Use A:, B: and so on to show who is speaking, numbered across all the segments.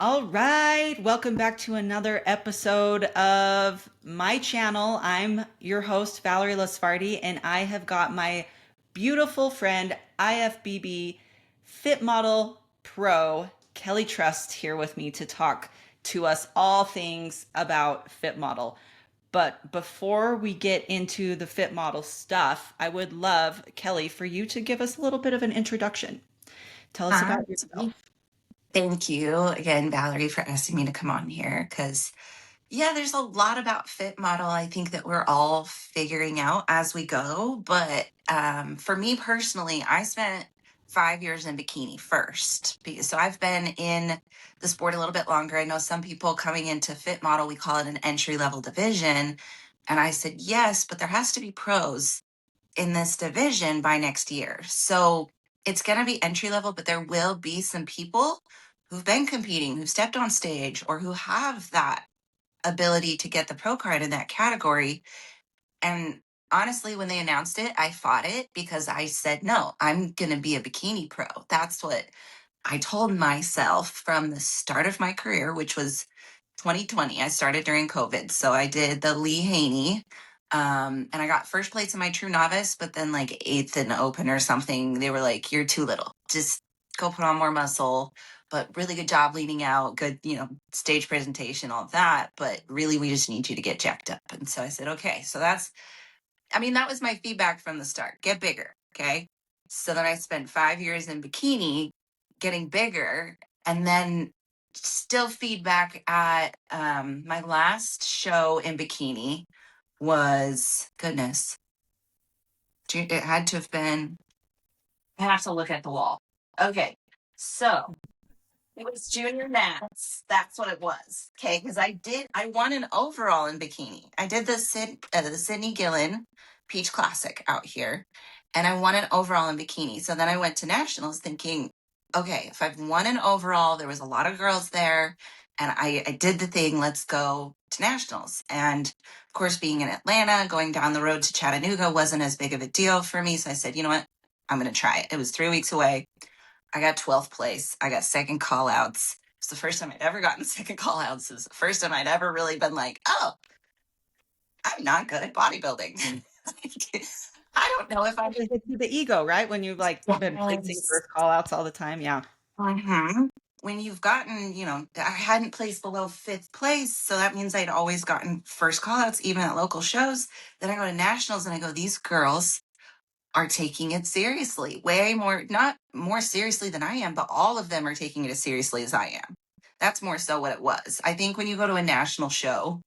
A: All right, welcome back to another episode of my channel. I'm your host, Valerie Lasfardi, and I have got my beautiful friend, IFBB Fit Model Pro, Kelly Trust, here with me to talk to us all things about Fit Model. But before we get into the Fit Model stuff, I would love, Kelly, for you to give us a little bit of an introduction. Tell us
B: Hi.
A: about yourself.
B: Thank you again, Valerie, for asking me to come on here. Because, yeah, there's a lot about Fit Model I think that we're all figuring out as we go. But for me personally, I spent 5 years in bikini first. So I've been in the sport a little bit longer. I know some people coming into Fit Model, we call it an entry level division. And I said, yes, but there has to be pros in this division by next year. So it's going to be entry level, but there will be some people who've been competing, who've stepped on stage, or who have that ability to get the pro card in that category. And honestly, when they announced it, I fought it because I said, no, I'm going to be a bikini pro. That's what I told myself from the start of my career, which was 2020. I started during COVID. So I did the Lee Haney. And I got first place in my true novice, but then like eighth in open or something. They were like, you're too little. Just go put on more muscle. But really good job leading out, good, stage presentation, all that. But really, we just need you to get jacked up. And so I said, okay. So that was my feedback from the start. Get bigger. Okay. So then I spent 5 years in bikini getting bigger. And then still feedback at my last show in bikini was, goodness, it had to have been, I have to look at the wall. Okay. So it was junior nats. That's what it was. Okay. Because I won an overall in bikini. I did the Sydney Gillen Peach Classic out here, and I won an overall in bikini. So then I went to nationals thinking, okay, if I've won an overall, there was a lot of girls there, and I did the thing, let's go to nationals. And of course, being in Atlanta, going down the road to Chattanooga wasn't as big of a deal for me. So I said, you know what? I'm going to try it. It was 3 weeks away. I got 12th place. I got second call outs. It's the first time I'd ever gotten second call outs. It was the first time I'd ever really been like, oh, I'm not good at bodybuilding. I don't know if I
A: It hits you the ego, right? When you've like been placing
B: yes.
A: first call outs all the time. Yeah.
B: When you've gotten, I hadn't placed below fifth place. So that means I'd always gotten first call outs, even at local shows. Then I go to nationals and I go, these girls are taking it seriously, way more, not more seriously than I am, but all of them are taking it as seriously as I am. That's more so what it was. I think when you go to a national show,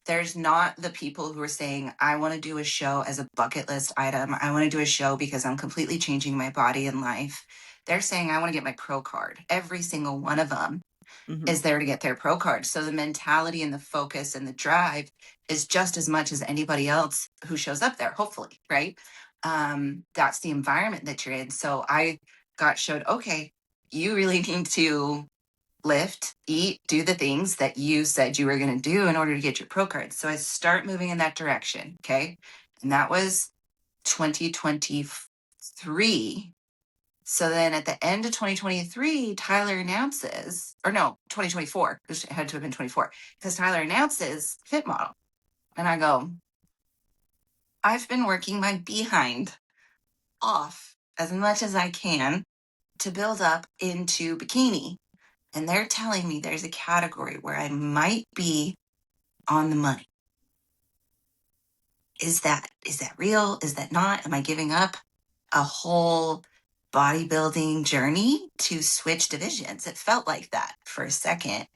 B: there's not the people who are saying, I want to do a show as a bucket list item. I want to do a show because I'm completely changing my body and life. They're saying, I want to get my pro card. Every single one of them
A: Hmm.
B: is there to get their pro card. So the mentality and the focus and the drive is just as much as anybody else who shows up there, hopefully, right? That's the environment that you're in. So I got showed, okay, you really need to lift, eat, do the things that you said you were going to do in order to get your pro card. So I start moving in that direction. Okay. And that was 2023. So then at the end of 2023, Tyler announces, or no, 2024, it had to have been 24, because Tyler announces Fit Model. And I go, I've been working my behind off as much as I can to build up into bikini. And they're telling me there's a category where I might be on the money. Is that real? Is that not? Am I giving up a whole bodybuilding journey to switch divisions? It felt like that for a second.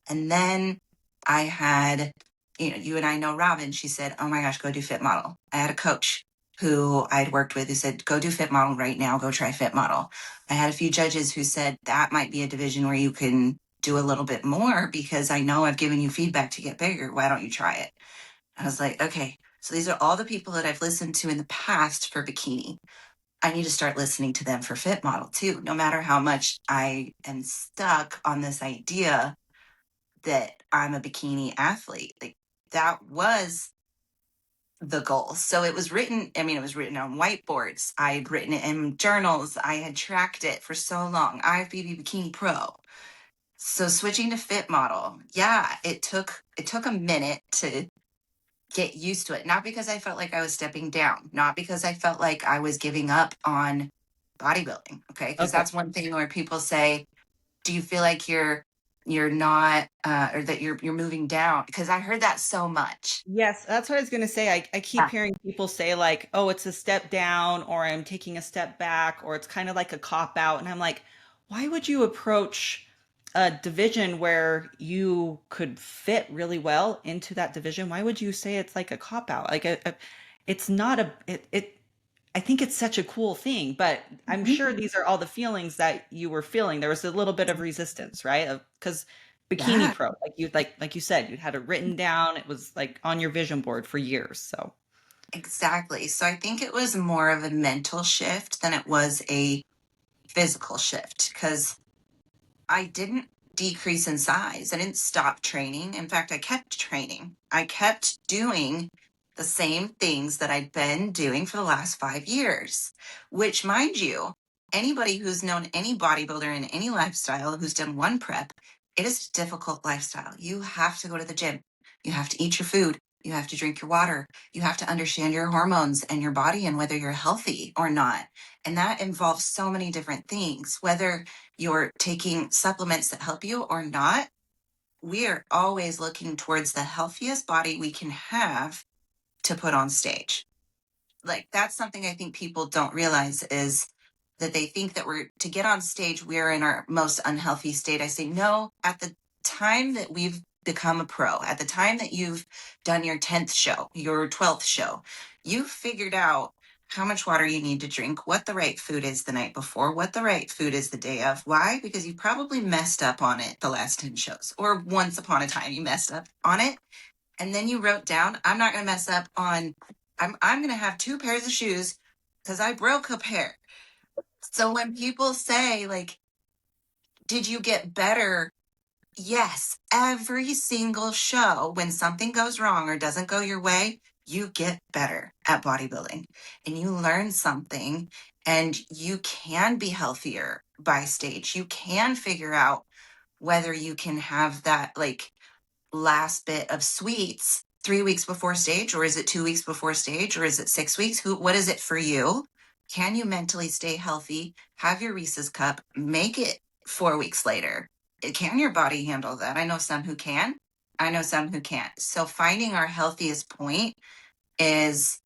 B: And then I had, you and I know Robin, she said, oh my gosh, go do Fit Model. I had a coach who I'd worked with who said, go do Fit Model right now, go try Fit Model. I had a few judges who said that might be a division where you can do a little bit more because I know I've given you feedback to get bigger. Why don't you try it? I was like, okay, so these are all the people that I've listened to in the past for bikini. I need to start listening to them for Fit Model too, no matter how much I am stuck on this idea that I'm a bikini athlete. Like that was the goal. So it was written, it was written on whiteboards. I'd written it in journals. I had tracked it for so long. IFBB Bikini Pro. So switching to Fit Model, yeah, it took a minute to get used to it. Not because I felt like I was stepping down, not because I felt like I was giving up on bodybuilding. Okay. Because
A: Okay.
B: that's one thing where people say, do you feel like you're not or that you're moving down? Because I heard that so much.
A: Yes, that's what I was going to say. I keep
B: Yeah.
A: hearing people say, like, oh, it's a step down, or I'm taking a step back, or it's kind of like a cop out. And I'm like, why would you approach a division where you could fit really well into that division? Why would you say it's like a cop out? Like, it's not I think it's such a cool thing, but I'm
B: Mhm.
A: sure these are all the feelings that you were feeling. There was a little bit of resistance, right? Because Bikini
B: Yeah,
A: Pro, like you said, you'd had it written down. It was like on your vision board for years. So
B: exactly. So I think it was more of a mental shift than it was a physical shift because I didn't decrease in size. I didn't stop training. In fact, I kept training. I kept doing the same things that I'd been doing for the last 5 years, which, mind you, anybody who's known any bodybuilder in any lifestyle who's done one prep, it is a difficult lifestyle. You have to go to the gym. You have to eat your food. You have to drink your water. You have to understand your hormones and your body and whether you're healthy or not. And that involves so many different things, whether you're taking supplements that help you or not. We are always looking towards the healthiest body we can have to put on stage. Like that's something I think people don't realize is that they think that we're to get on stage, we're in our most unhealthy state. I say, no, at the time that we've become a pro, at the time that you've done your 10th show, your 12th show, you've figured out how much water you need to drink, what the right food is the night before, what the right food is the day of. Why? Because you probably messed up on it the last 10 shows, or once upon a time you messed up on it and then you wrote down, I'm not going to mess up on, I'm going to have two pairs of shoes because I broke a pair. So when people say, like, did you get better? Yes, every single show, when something goes wrong or doesn't go your way, you get better at bodybuilding and you learn something and you can be healthier by stage. You can figure out whether you can have that, like, last bit of sweets 3 weeks before stage, or is it 2 weeks before stage, or is it 6 weeks? What is it for you? Can you mentally stay healthy? Have your Reese's cup, make it 4 weeks later. Can your body handle that? I know some who can. I know some who can't. So finding our healthiest point is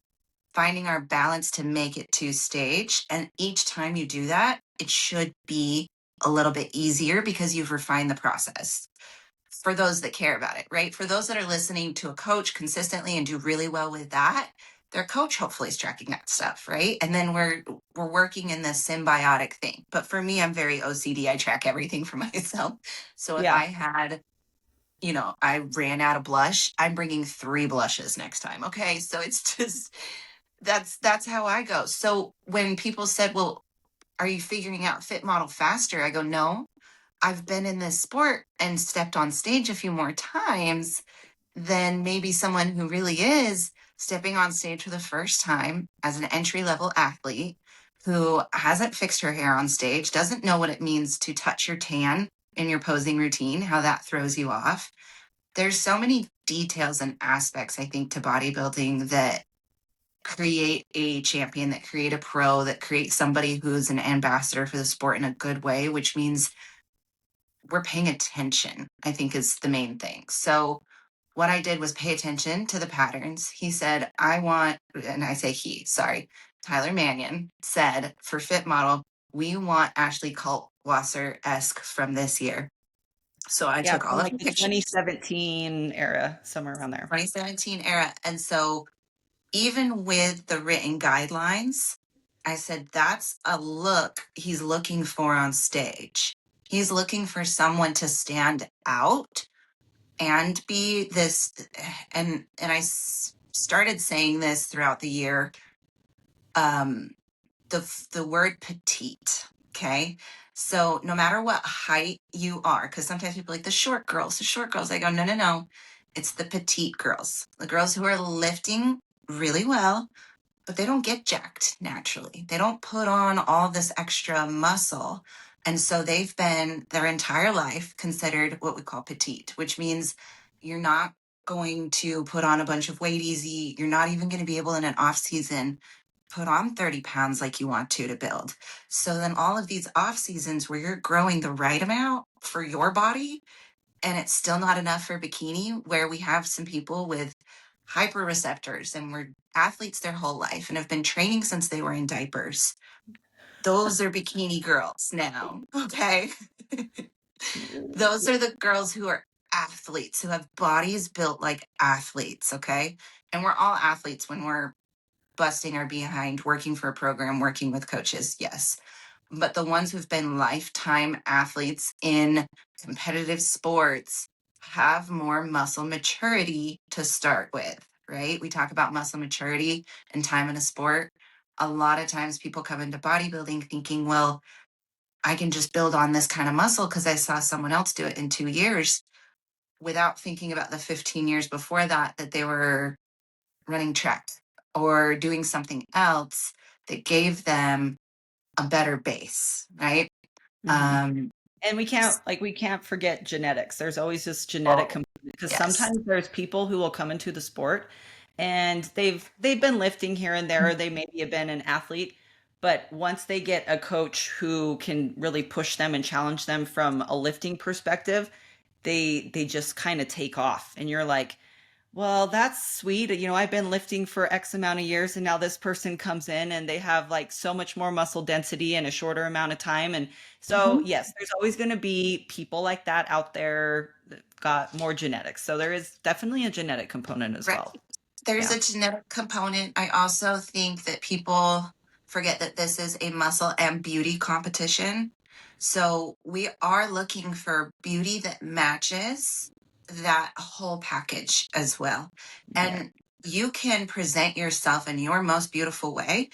B: finding our balance to make it to stage. And each time you do that, it should be a little bit easier because you've refined the process for those that care about it, right? For those that are listening to a coach consistently and do really well with that, their coach hopefully is tracking that stuff, right? And then we're working in this symbiotic thing. But for me, I'm very OCD. I track everything for myself. So if
A: yeah,
B: I had, I ran out of blush, I'm bringing 3 blushes next time. Okay, so it's just that's how I go. So when people said, "Well, are you figuring out Fit Model faster?" I go, "No, I've been in this sport and stepped on stage a few more times than maybe someone who really is stepping on stage for the first time as an entry level athlete who hasn't fixed her hair on stage, doesn't know what it means to touch your tan in your posing routine, how that throws you off. There's so many details and aspects, I think, to bodybuilding that create a champion, that create a pro, that create somebody who's an ambassador for the sport in a good way, which means we're paying attention, I think is the main thing. So what I did was pay attention to the patterns. He said, I want, and I say he, sorry, Tyler Mannion said for Fit Model, we want Ashley Kaltwasser-esque from this year. So I
A: yeah,
B: took all
A: from
B: of
A: like
B: the
A: the
B: pictures,
A: 2017 era, somewhere around there.
B: 2017 era. And so even with the written guidelines, I said, that's a look he's looking for on stage. He's looking for someone to stand out and be this, and started saying this throughout the year, um the word petite. Okay, so no matter what height you are, because sometimes people are like the short girls, I go, no, no, no, it's the petite girls, the girls who are lifting really well, but they don't get jacked naturally. They don't put on all this extra muscle. And so they've been their entire life considered what we call petite, which means you're not going to put on a bunch of weight easy. You're not even going to be able in an off season put on 30 pounds like you want to build. So then all of these off seasons where you're growing the right amount for your body and it's still not enough for bikini, where we have some people with hyperreceptors and were athletes their whole life and have been training since they were in diapers. Those are bikini girls now. Okay. Those are the girls who are athletes, who have bodies built like athletes. Okay. And we're all athletes when we're busting our behind, working for a program, working with coaches. Yes. But the ones who've been lifetime athletes in competitive sports have more muscle maturity to start with, right? We talk about muscle maturity and time in a sport. A lot of times people come into bodybuilding thinking, well, I can just build on this kind of muscle because I saw someone else do it in 2 years, without thinking about the 15 years before that, that they were running track or doing something else that gave them a better base, right?
A: Mhm.
B: Um,
A: And we can't forget genetics. There's always this genetic
B: oh,
A: component because
B: yes.
A: sometimes there's people who will come into the sport and they've been lifting here and there, they maybe have been an athlete, but once they get a coach who can really push them and challenge them from a lifting perspective, they just kind of take off. And you're like, well, that's sweet. I've been lifting for X amount of years, and now this person comes in and they have like so much more muscle density in a shorter amount of time. And so,
B: Mhm.
A: yes, there's always going to be people like that out there that got more genetics. So there is definitely a genetic component as
B: Right.
A: well.
B: There's
A: Yeah.
B: a genetic component. I also think that people forget that this is a muscle and beauty competition. So we are looking for beauty that matches that whole package as well.
A: Yeah.
B: And you can present yourself in your most beautiful way,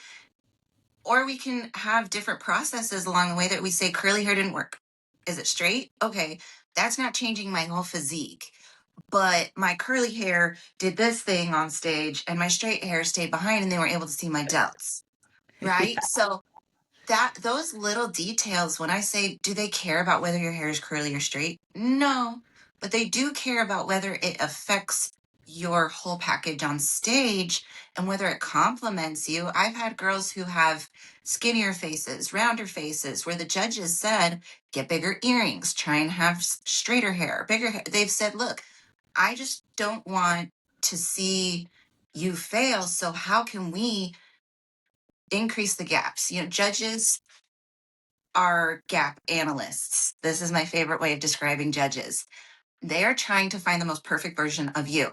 B: or we can have different processes along the way that we say curly hair didn't work. Is it straight? Okay, that's not changing my whole physique. But my curly hair did this thing on stage and my straight hair stayed behind and they were able to see my delts. Right?
A: Yeah.
B: So that those little details, when I say, do they care about whether your hair is curly or straight? No, but they do care about whether it affects your whole package on stage and whether it complements you. I've had girls who have skinnier faces, rounder faces, where the judges said, get bigger earrings, try and have straighter hair, bigger hair. They've said, look, I just don't want to see you fail. So how can we increase the gaps? Judges are gap analysts. This is my favorite way of describing judges. They are trying to find the most perfect version of you.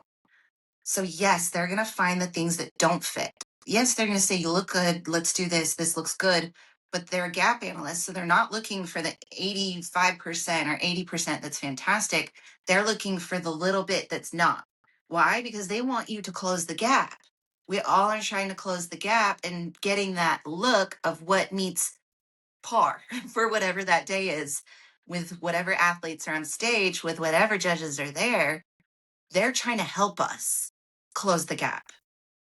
B: So, yes, they're going to find the things that don't fit. Yes, they're going to say, you look good. Let's do this. This looks good. But they're gap analysts. So they're not looking for the 85% or 80% that's fantastic. They're looking for the little bit that's not. Why? Because they want you to close the gap. We all are trying to close the gap and getting that look of what meets par for whatever that day is, with whatever athletes are on stage, with whatever judges are there. They're trying to help us close the gap,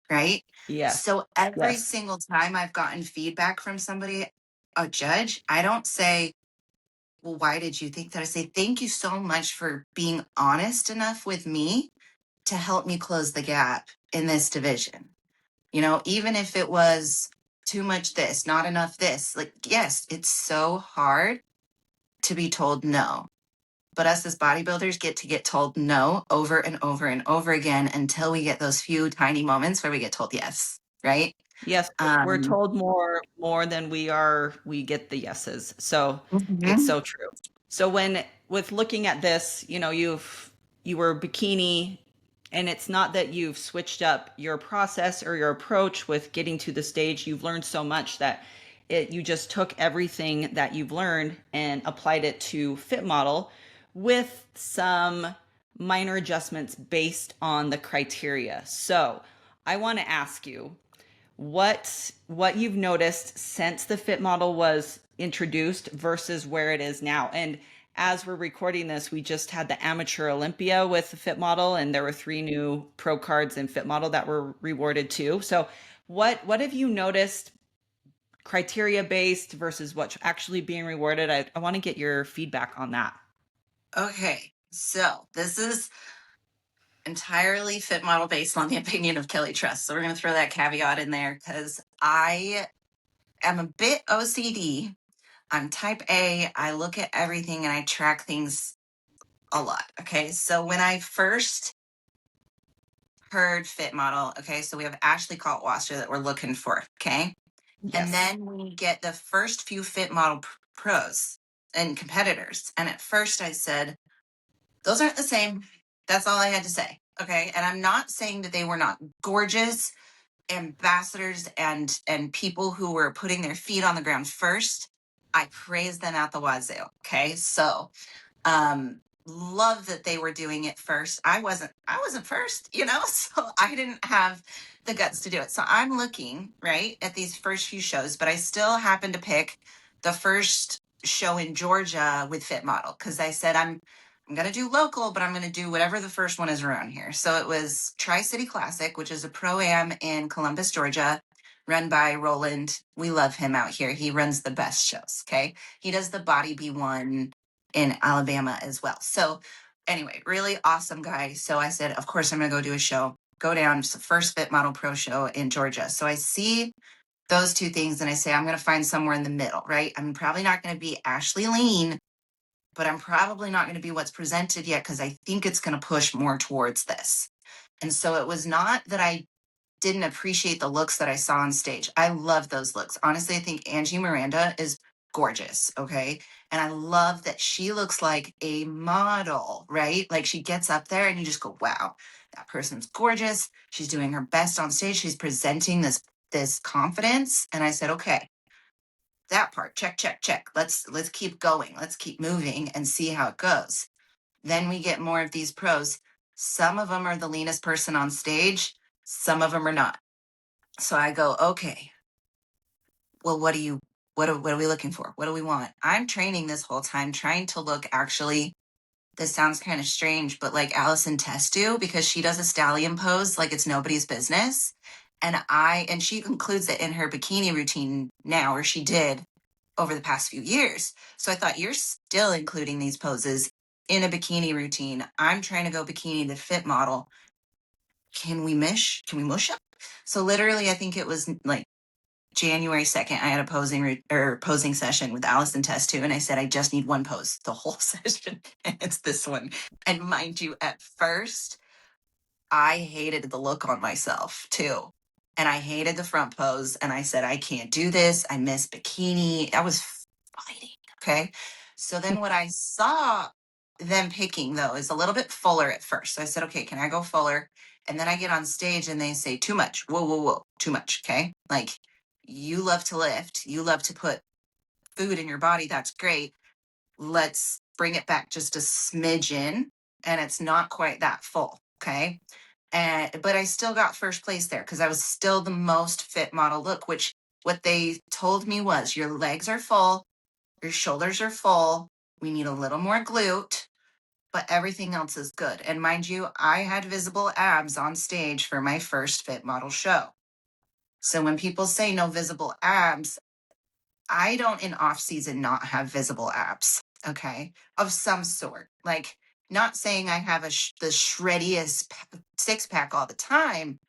B: right?
A: Yes.
B: So every
A: Yes.
B: single time I've gotten feedback from somebody, a judge, I don't say, well, why did you think that? I say, thank you so much for being honest enough with me to help me close the gap in this division. Even if it was too much this, not enough this, like, yes, it's so hard to be told no. But us as bodybuilders get told no over and over and over again until we get those few tiny moments where we get told yes, right?
A: Yes, we're
B: Um,
A: told more than we get the yeses. So it's
B: mhm.
A: so true. So with looking at this, you were bikini, and it's not that you've switched up your process or your approach with getting to the stage. You've learned so much that you just took everything that you've learned and applied it to Fit Model with some minor adjustments based on the criteria. So I want to ask you what you've noticed since the Fit Model was introduced versus where it is now. And as we're recording this, we just had the Amateur Olympia with the Fit Model, and there were 3 new pro cards in Fit Model that were rewarded too. So what have you noticed criteria based versus what's actually being rewarded? I want to get your feedback on that.
B: Okay, so this is entirely fit model based on the opinion of Kelly Trust. So we're going to throw that caveat in there because I am a bit OCD. I'm type A. I look at everything and I track things a lot. Okay, so when I first heard fit model, okay, so we have Ashley Kaltwasser that we're looking for. Okay, and
A: Yes.
B: then we get the first few fit model pros and competitors. And at first I said, those aren't the same. That's all I had to say. Okay. And I'm not saying that they were not gorgeous ambassadors and people who were putting their feet on the ground first. I praise them at the wazoo. Okay. So love that they were doing it first. I wasn't first, so I didn't have the guts to do it. So I'm looking right at these first few shows, but I still happened to pick the first show in Georgia with Fit Model because I said I'm gonna do local, but I'm gonna do whatever the first one is around here. So it was Tri-City Classic, which is a pro-am in Columbus, Georgia, run by Roland. We love him out here. He runs the best shows. Okay. He does the Body B1 in Alabama as well. So anyway, really awesome guy. So I said, of course, I'm going to go do a show, go down. It's the first Fit Model Pro show in Georgia. So I see those two things and I say, I'm going to find somewhere in the middle, right? I'm probably not going to be Ashley Lean, but I'm probably not going to be what's presented yet because I think it's going to push more towards this. And so it was not that I didn't appreciate the looks that I saw on stage. I love those looks. Honestly, I think Angie Miranda is gorgeous. Okay. And I love that she looks like a model, right? Like she gets up there and you just go, wow, that person's gorgeous. She's doing her best on stage. She's presenting this confidence. And I said, okay, that part, check, check, check. Let's keep going. Let's keep moving and see how it goes. Then we get more of these pros. Some of them are the leanest person on stage. Some of them are not. So I go, okay, well, what are we looking for? What do we want? I'm training this whole time, trying to look actually, this sounds kind of strange, but like Allison Testu, because she does a stallion pose like it's nobody's business. And she includes it in her bikini routine now, or she did over the past few years. So I thought, you're still including these poses in a bikini routine. I'm trying to go bikini to fit model. Can we mush up? So literally, I think it was like January 2nd, I had a posing session with Allison Testu, and I said, I just need one pose the whole session, and it's this one. And mind you, at first, I hated the look on myself too. And I hated the front pose, and I said, I can't do this. I miss bikini. I was fighting. Okay. So then what I saw them picking though is a little bit fuller at first. So I said, okay, can I go fuller? And then I get on stage and they say, too much. Whoa, whoa, whoa, too much. Okay. Like, you love to lift, you love to put food in your body. That's great. Let's bring it back just a smidgen. And it's not quite that full. Okay. But I still got first place there because I was still the most fit model look, which what they told me was, your legs are full, your shoulders are full. We need a little more glute, but everything else is good. And mind you, I had visible abs on stage for my first fit model show. So when people say no visible abs, I don't in off season not have visible abs, okay, of some sort. Like, not saying I have the shreddiest six pack all the time,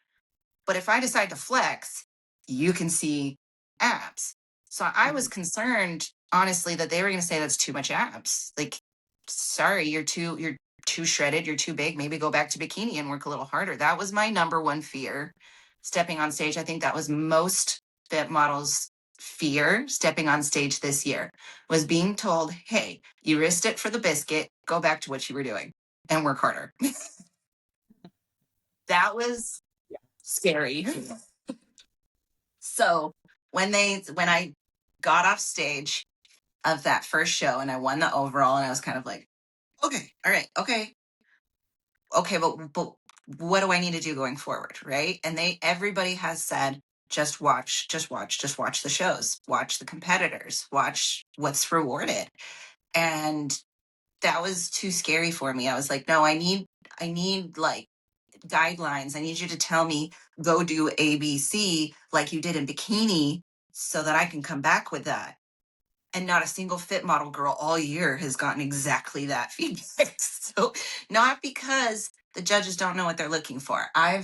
B: but if I decide to flex, you can see abs. So I was concerned, honestly, that they were going to say that's too much abs. Like, sorry, you're too shredded, you're too big. Maybe go back to bikini and work a little harder. That was my number one fear stepping on stage. I think that was most fit models' fear stepping on stage this year, was being told, hey, you risked it for the biscuit, go back to what you were doing and work harder. That was scary. So when I got off stage of that first show and I won the overall, and I was kind of like, okay, all right, okay, but what do I need to do going forward, right? And everybody has said, just watch the shows, watch the competitors, watch what's rewarded. And that was too scary for me. I was like, no, I need like guidelines. I need you to tell me, go do ABC like you did in bikini, so that I can come back with that. And not a single fit model girl all year has gotten exactly that feedback. So, not because the judges don't know what they're looking for. I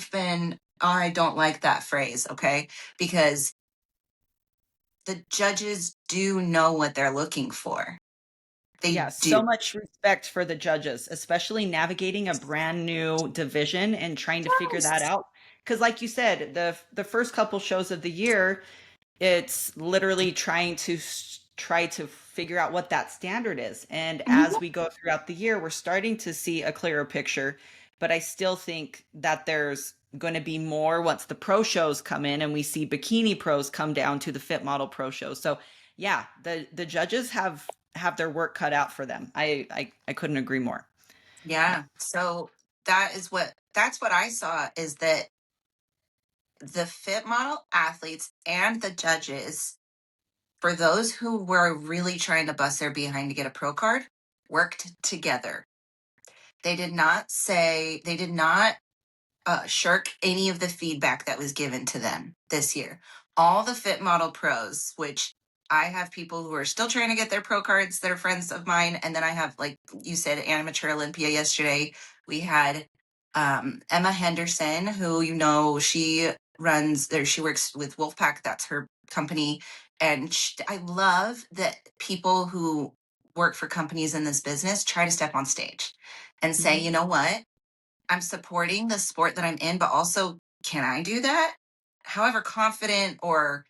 B: don't like that phrase, okay? Because the judges do know what they're looking for. They
A: Yeah,
B: do.
A: so much respect for the judges, especially navigating a brand new division and trying to figure that
B: Yes.
A: out. Because, like you said, the first couple shows of the year, it's literally try to figure out what that standard is. And as we go throughout the year, we're starting to see a clearer picture. But I still think that there's going to be more once the pro shows come in and we see bikini pros come down to the fit model pro shows. So yeah, the judges have their work cut out for them. I couldn't agree more. Yeah.
B: Yeah. So that's what I saw, is that the fit model athletes and the judges, for those who were really trying to bust their behind to get a pro card, worked together. They did not shirk any of the feedback that was given to them this year. All the fit model pros, which I have people who are still trying to get their pro cards that are friends of mine. And then I have, like you said, Amateur Olympia yesterday. We had Emma Henderson, who, she works with Wolfpack. That's her company. And I love that people who work for companies in this business try to step on stage and say,
A: Mhm.
B: you know what? I'm supporting the sport that I'm in, but also, can I do that? However confident or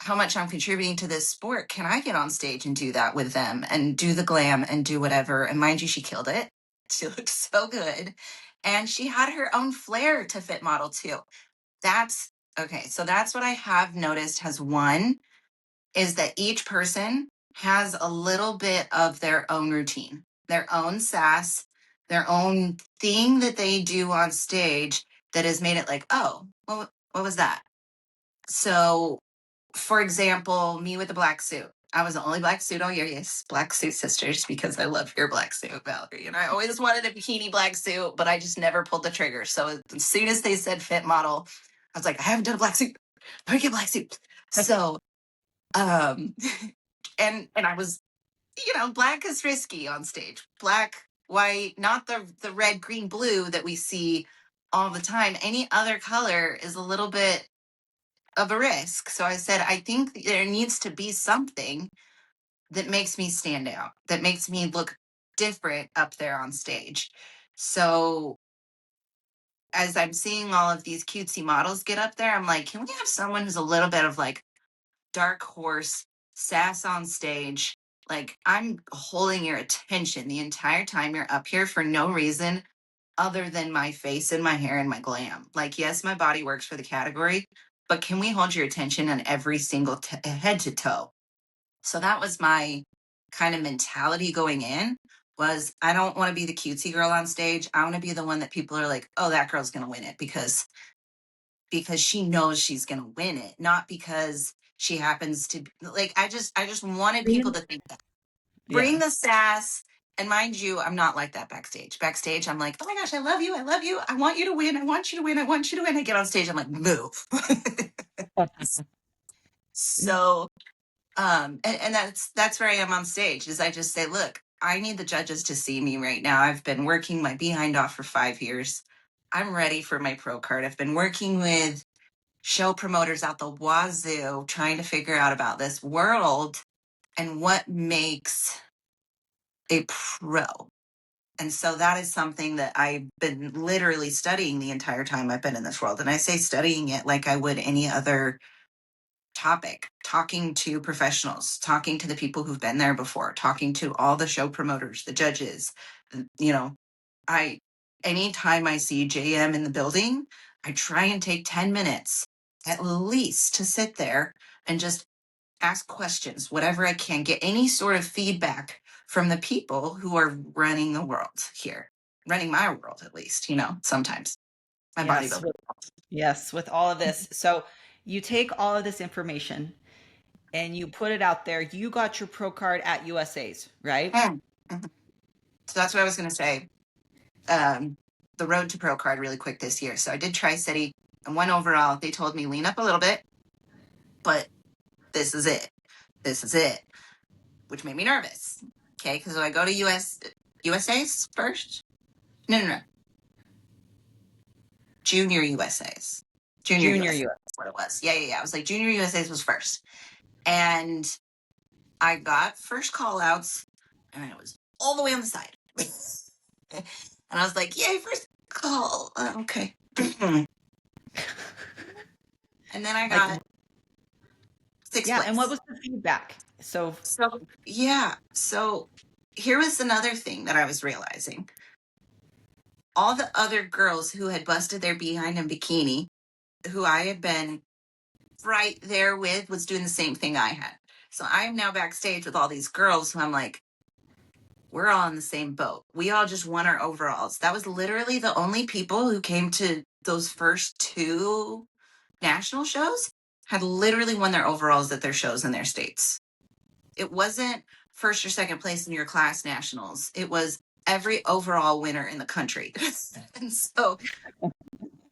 B: how much I'm contributing to this sport, can I get on stage and do that with them and do the glam and do whatever? And mind you, she killed it. She looked so good. And she had her own flair to fit model too. That's okay. So that's what I have noticed has won, is that each person has a little bit of their own routine, their own sass, their own thing that they do on stage that has made it like, oh, well, what was that? So, for example, me with the black suit. I was the only black suit all year. Yes, black suit sisters, because I love your black suit, Valerie. And I always wanted a bikini black suit, but I just never pulled the trigger. So as soon as they said fit model, I was like, I haven't done a black suit. Let me get a black suit. So um and I was, black is risky on stage. Black, white, not the red, green, blue that we see all the time. Any other color is a little bit of a risk. So I said, I think there needs to be something that makes me stand out, that makes me look different up there on stage. So as I'm seeing all of these cutesy models get up there, I'm like, can we have someone who's a little bit of like dark horse, sass on stage? Like, I'm holding your attention the entire time you're up here for no reason other than my face and my hair and my glam. Like, yes, my body works for the category, but can we hold your attention on every single head to toe? So that was my kind of mentality going in, was I don't want to be the cutesy girl on stage. I want to be the one that people are like, oh, that girl's going to win it because she knows she's going to win it, not because she happens to like, I just wanted people to think that. Bring
A: Yeah.
B: the sass. And mind you, I'm not like that backstage. Backstage, I'm like, oh my gosh, I love you. I love you. I want you to win. I want you to win. I want you to win. I get on stage, I'm like, move. So, and that's where I am on stage, is I just say, look, I need the judges to see me right now. I've been working my behind off for 5 years. I'm ready for my pro card. I've been working with show promoters out the wazoo, trying to figure out about this world and what makes a pro. And so that is something that I've been literally studying the entire time I've been in this world. And I say studying it like I would any other topic, talking to professionals, talking to the people who've been there before, talking to all the show promoters, the judges. You know, I, anytime I see JM in the building, I try and take 10 minutes at least to sit there and just ask questions, whatever I can, get any sort of feedback from the people who are running the world here, running my world, at least, sometimes my
A: Yes.
B: bodybuilding.
A: Yes, with all of this. So you take all of this information and you put it out there. You got your pro card at USA's, right?
B: Mm. Mhm. So that's what I was going to say. Um, the road to pro card really quick this year. So I did Tri-City and one overall. They told me lean up a little bit, but this is it. This is it. Which made me nervous. Okay, because I go to USA's first. No. Junior USA's. Junior
A: Junior
B: USA.
A: US.
B: That's what it was. Yeah. I was like, Junior USA's was first. And I got first call outs, and I was all the way on the side. And I was like, yay, first call. Okay. And then I
A: Like,
B: got sixth
A: yeah, and what
B: place.
A: was the feedback? So,
B: So, yeah. So here was another thing that I was realizing. All the other girls who had busted their behind in bikini, who I had been right there with, was doing the same thing I had. So I'm now backstage with all these girls who I'm like, we're all in the same boat. We all just won our overalls. That was literally the only people who came to those first two national shows had literally won their overalls at their shows in their states. It wasn't first or second place in your class nationals. It was every overall winner in the country. And so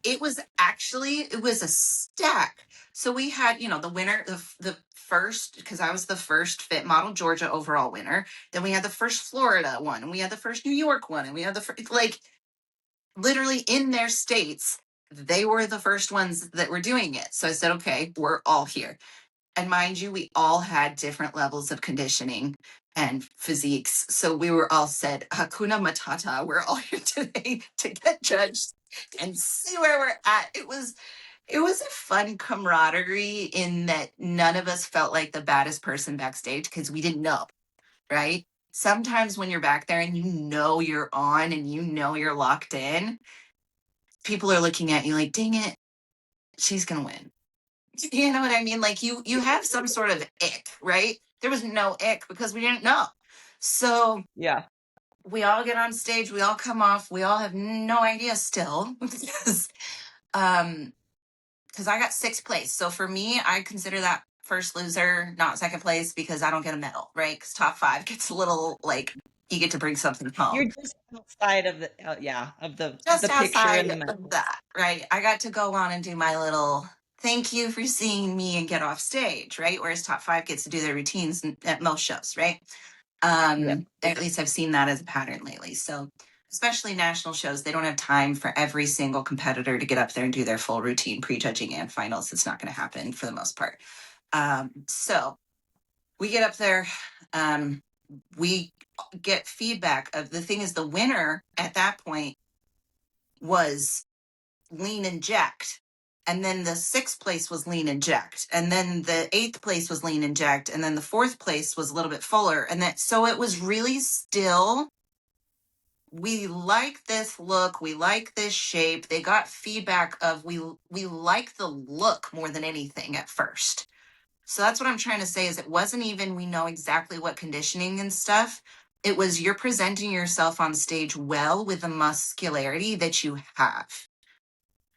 B: it was a stack. So we had, the winner, the first, because I was the first Fit Model Georgia overall winner. Then we had the first Florida one, and we had the first New York one, and we had the first, like, literally in their states, they were the first ones that were doing it. So I said, okay, we're all here. And mind you, we all had different levels of conditioning and physiques. So we were all said, Hakuna Matata, we're all here today to get judged and see where we're at. It was a fun camaraderie in that none of us felt like the baddest person backstage because we didn't know, right? Sometimes when you're back there and you're on and you're locked in, people are looking at you like, dang it, she's gonna win. You know what I mean? Like you have some sort of ick, right? There was no ick because we didn't know. So
A: yeah.
B: we all get on stage, we all come off, we all have no idea still because I got sixth place. So for me, I consider that first loser, not second place, because I don't get a medal, right? Because top five gets a little like you get to bring something
A: You're
B: home.
A: just outside of the, of the
B: Just
A: picture
B: outside
A: and the mess.
B: of that, right? I got to go on and do my little thank you for seeing me and get off stage, right? Whereas top five gets to do their routines at most shows, right?
A: Yep.
B: At least I've seen that as a pattern lately. So especially national shows, they don't have time for every single competitor to get up there and do their full routine, prejudging and finals. It's not going to happen for the most part. So we get up there, we get feedback of the thing is the winner at that point was lean and jacked. And then the sixth place was lean and jacked. And then the eighth place was lean and jacked. And then the fourth place was a little bit fuller. And so it was really still, we like this look. We like this shape. They got feedback of we like the look more than anything at first. So that's what I'm trying to say is it wasn't even we know exactly what conditioning and stuff. It was you're presenting yourself on stage well with the muscularity that you have.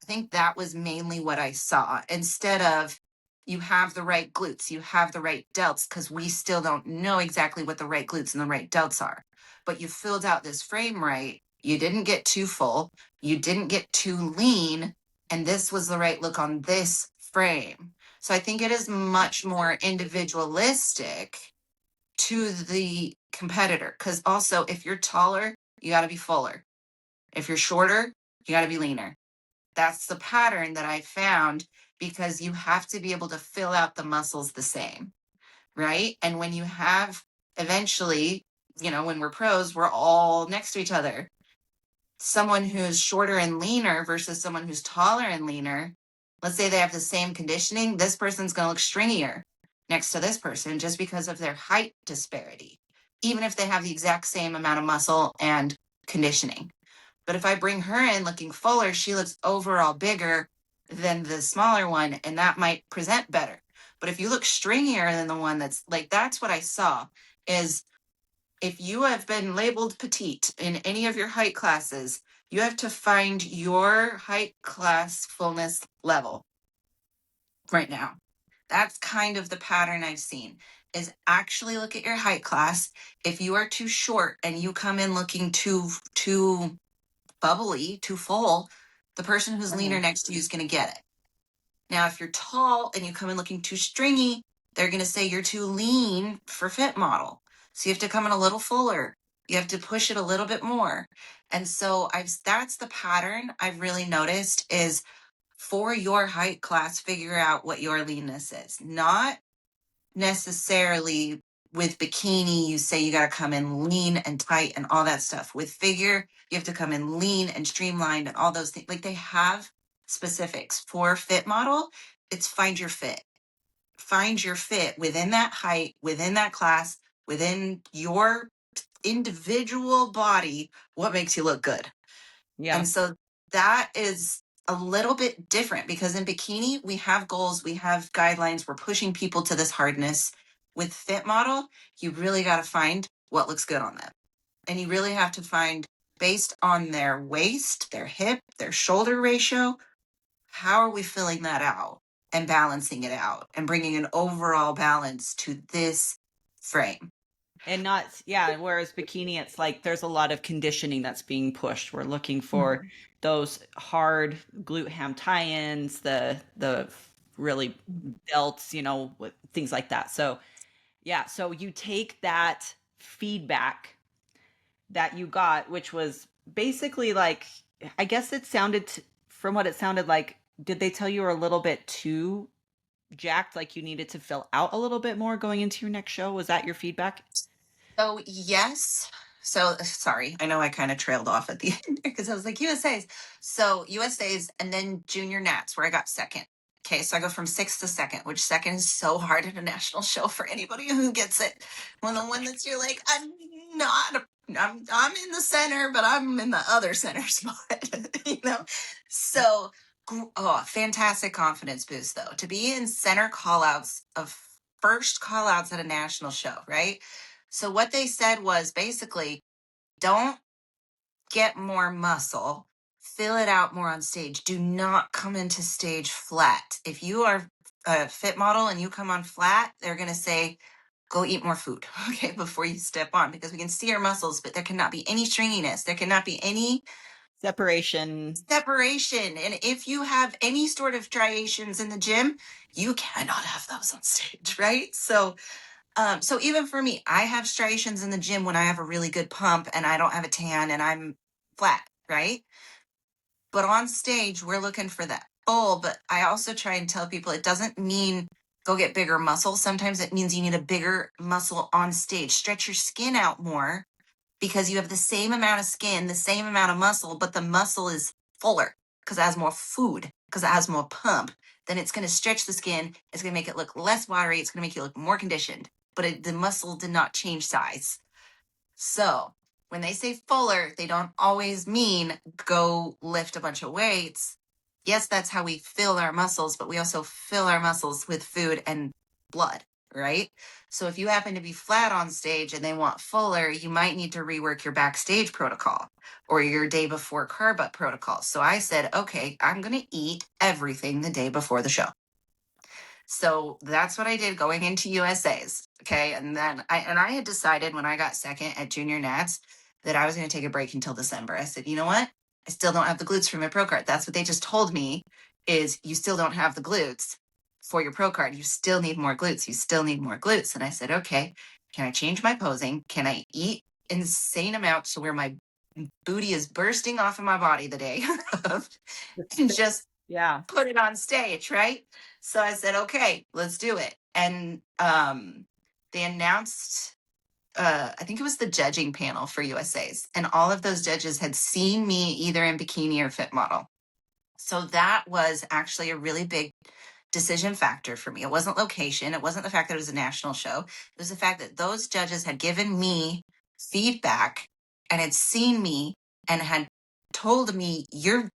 B: I think that was mainly what I saw instead of you have the right glutes, you have the right delts, because we still don't know exactly what the right glutes and the right delts are. But you filled out this frame right. You didn't get too full. You didn't get too lean. And this was the right look on this frame. So I think it is much more individualistic to the competitor. Because also, if you're taller, you got to be fuller. If you're shorter, you got to be leaner. That's the pattern that I found because you have to be able to fill out the muscles the same, right? And when you have eventually, when we're pros, we're all next to each other. Someone who's shorter and leaner versus someone who's taller and leaner, let's say they have the same conditioning, this person's going to look stringier next to this person just because of their height disparity, even if they have the exact same amount of muscle and conditioning. But if I bring her in looking fuller, she looks overall bigger than the smaller one, and that might present better. But if you look stringier than the one that's what I saw is if you have been labeled petite in any of your height classes, you have to find your height class fullness level right now. That's kind of the pattern I've seen is actually look at your height class. If you are too short and you come in looking too bubbly, too full, the person who's leaner next to you is going to get it. Now, if you're tall and you come in looking too stringy, They're going to say you're too lean for Fit Model. So you have to come in a little fuller. You have to push it a little bit more. And so that's the pattern I've really noticed is for your height class, figure out what your leanness is. Not necessarily with bikini, you say you got to come in lean and tight and all that stuff. With figure, you have to come in lean and streamlined and all those things. Like they have specifics. For Fit Model, it's find your fit. Find your fit within that height, within that class, within your individual body, what makes you look good.
A: Yeah.
B: And so that is a little bit different because in bikini, we have goals, we have guidelines, we're pushing people to this hardness. With Fit Model, you really got to find what looks good on them. And you really have to find based on their waist, their hip, their shoulder ratio, how are we filling that out and balancing it out and bringing an overall balance to this frame?
A: And not, yeah, whereas bikini, it's like there's a lot of conditioning that's being pushed. We're looking for
B: Mhm.
A: those hard glute ham tie-ins, the really belts, things like that. So yeah, so you take that feedback that you got, which was basically like, I guess from what it sounded like, did they tell you were a little bit too jacked, like you needed to fill out a little bit more going into your next show? Was that your feedback?
B: So yes. So sorry, I know I kind of trailed off at the end because I was like USA's. So USA's and then junior Nats where I got second. Okay, so I go from sixth to second, which second is so hard at a national show for anybody who gets it. When the one that's you're like, I'm not, I'm in the center, but I'm in the other center spot, you know. So, oh, fantastic confidence boost though to be in center callouts of first callouts at a national show, right? So what they said was basically don't get more muscle, fill it out more on stage. Do not come into stage flat. If you are a fit model and you come on flat, they're going to say, go eat more food, okay, before you step on, because we can see your muscles, but there cannot be any stringiness. There cannot be any
A: Separation.
B: separation. And if you have any sort of striations in the gym, you cannot have those on stage, right? So even for me, I have striations in the gym when I have a really good pump and I don't have a tan and I'm flat, right? But on stage, we're looking for that full. But I also try and tell people it doesn't mean go get bigger muscle. Sometimes it means you need a bigger muscle on stage. Stretch your skin out more because you have the same amount of skin, the same amount of muscle, but the muscle is fuller because it has more food, because it has more pump. Then it's going to stretch the skin. It's going to make it look less watery. It's going to make you look more conditioned. But the muscle did not change size. So when they say fuller, they don't always mean go lift a bunch of weights. Yes, that's how we fill our muscles, but we also fill our muscles with food and blood, right? So if you happen to be flat on stage and they want fuller, you might need to rework your backstage protocol or your day before carb up protocol. So I said, okay, I'm going to eat everything the day before the show. So that's what I did going into USA's. Okay. And then I had decided when I got second at Junior Nats that I was going to take a break until December. I said, you know what? I still don't have the glutes for my pro card. That's what they just told me is you still don't have the glutes for your pro card. You still need more glutes. You still need more glutes. And I said, okay, can I change my posing? Can I eat insane amounts to where my booty is bursting off of my body the day of and just
A: Yeah.
B: put it on stage, right? So I said, okay, let's do it. And they announced, I think it was the judging panel for USA's, and all of those judges had seen me either in bikini or fit model. So that was actually a really big decision factor for me. It wasn't location. It wasn't the fact that it was a national show. It was the fact that those judges had given me feedback and had seen me and had told me, you're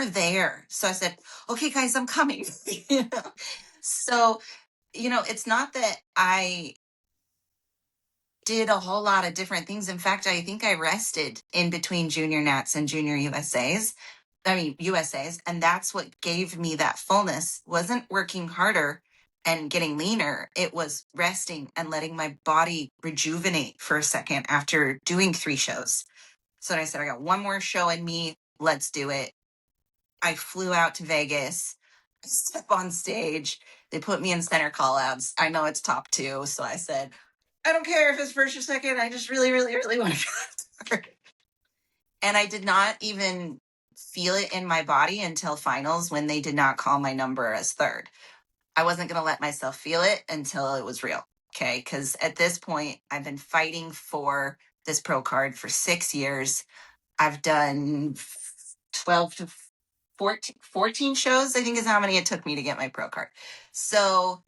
B: there. So I said, okay, guys, I'm coming. You know? So, it's not that I did a whole lot of different things. In fact, I think I rested in between junior Nats and junior USA's. And that's what gave me that fullness. Wasn't working harder and getting leaner. It was resting and letting my body rejuvenate for a second after doing 3 shows. So I said, I got one more show in me. Let's do it. I flew out to Vegas, step on stage. They put me in center call outs. I know it's top two. So I said, I don't care if it's first or second. I just really, really, really want to feel it. And I did not even feel it in my body until finals when they did not call my number as third. I wasn't going to let myself feel it until it was real. Okay. Because at this point, I've been fighting for this pro card for 6 years. I've done 12 to 14 shows, I think is how many it took me to get my pro card. So,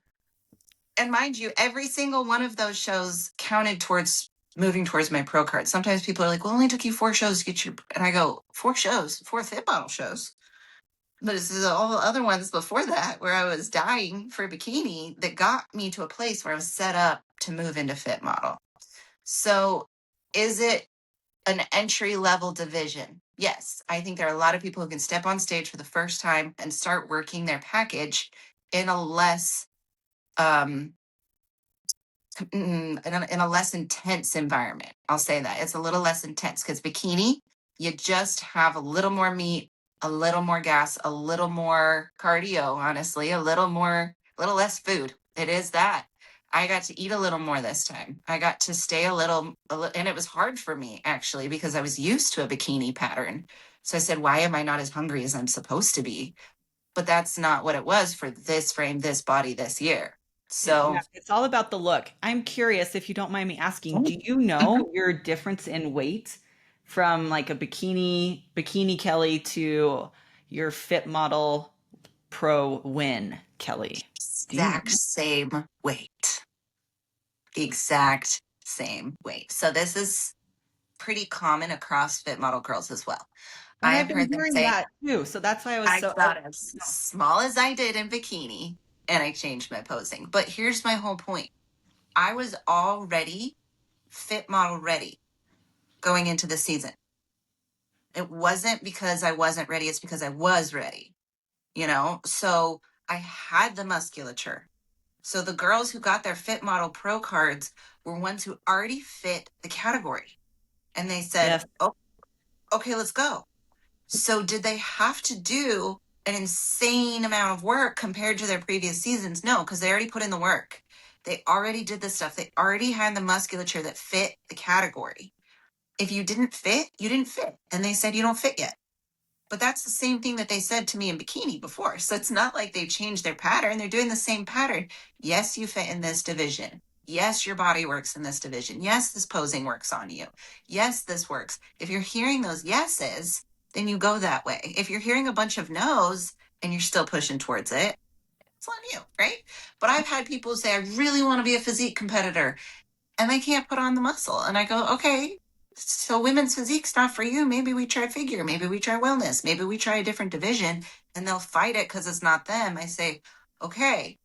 B: and mind you, every single one of those shows counted towards moving towards my pro card. Sometimes people are like, well, it only took you 4 shows to get your, and I go, 4 shows, 4 fit model shows. But this is all the other ones before that where I was dying for bikini that got me to a place where I was set up to move into fit model. So is it an entry level division? Yes. I think there are a lot of people who can step on stage for the first time and start working their package in a less in a less intense environment. I'll say that it's a little less intense because bikini, you just have a little more meat, a little more gas, a little more cardio, honestly, a little less food. It is that. I got to eat a little more this time. I got to stay a little, and it was hard for me actually because I was used to a bikini pattern. So I said, why am I not as hungry as I'm supposed to be? But that's not what it was for this frame, this body, this year.
A: Yeah,
B: So
A: it's all about the look. I'm curious if you don't mind me asking, do you know your difference in weight from like a bikini Kelly to your Fit Model Pro win Kelly? Do you know?
B: exact same weight. Exact same weight. So this is pretty common across fit model girls as well.
A: And
B: I
A: I've
B: have
A: been
B: heard them
A: hearing
B: say,
A: that too. So that's why I was
B: I
A: so
B: got as small as I did in bikini and I changed my posing. But here's my whole point. I was already fit model ready going into the season. It wasn't because I wasn't ready, it's because I was ready, you know? So I had the musculature. So the girls who got their Fit Model Pro cards were ones who already fit the category. And they said,
A: yes,
B: oh, okay, let's go. So did they have to do an insane amount of work compared to their previous seasons? No, because they already put in the work. They already did the stuff. They already had the musculature that fit the category. If you didn't fit, you didn't fit. And they said you don't fit yet. But that's the same thing that they said to me in bikini before. So it's not like they've changed their pattern. They're doing the same pattern. Yes, you fit in this division. Yes, your body works in this division. Yes, this posing works on you. Yes, this works. If you're hearing those yeses, then you go that way. If you're hearing a bunch of no's and you're still pushing towards it, it's on you, right? But I've had people say, I really want to be a physique competitor and they can't put on the muscle. And I go, okay, so women's physique's not for you. Maybe we try figure. Maybe we try wellness. Maybe we try a different division and they'll fight it because it's not them. I say, okay,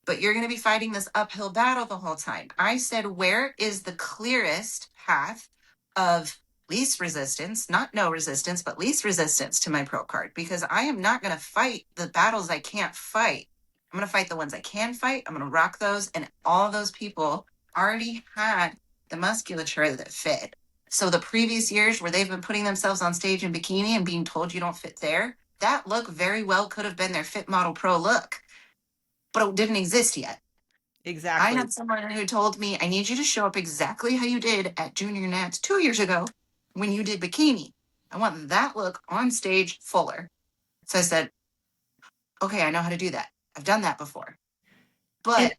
B: but you're going to be fighting this uphill battle the whole time. I said, where is the clearest path of least resistance, not no resistance, but least resistance to my pro card? Because I am not going to fight the battles I can't fight. I'm going to fight the ones I can fight. I'm going to rock those. And all those people already had the musculature that fit. So the previous years where they've been putting themselves on stage in bikini and being told you don't fit there, that look very well could have been their Fit Model Pro look, but it didn't exist yet. I
A: exactly.
B: had someone who told me, I need you to show up exactly how you did at Junior Nats 2 years ago when you did bikini. I want that look on stage fuller. So I said, okay, I know how to do that. I've done that before.
A: And
B: But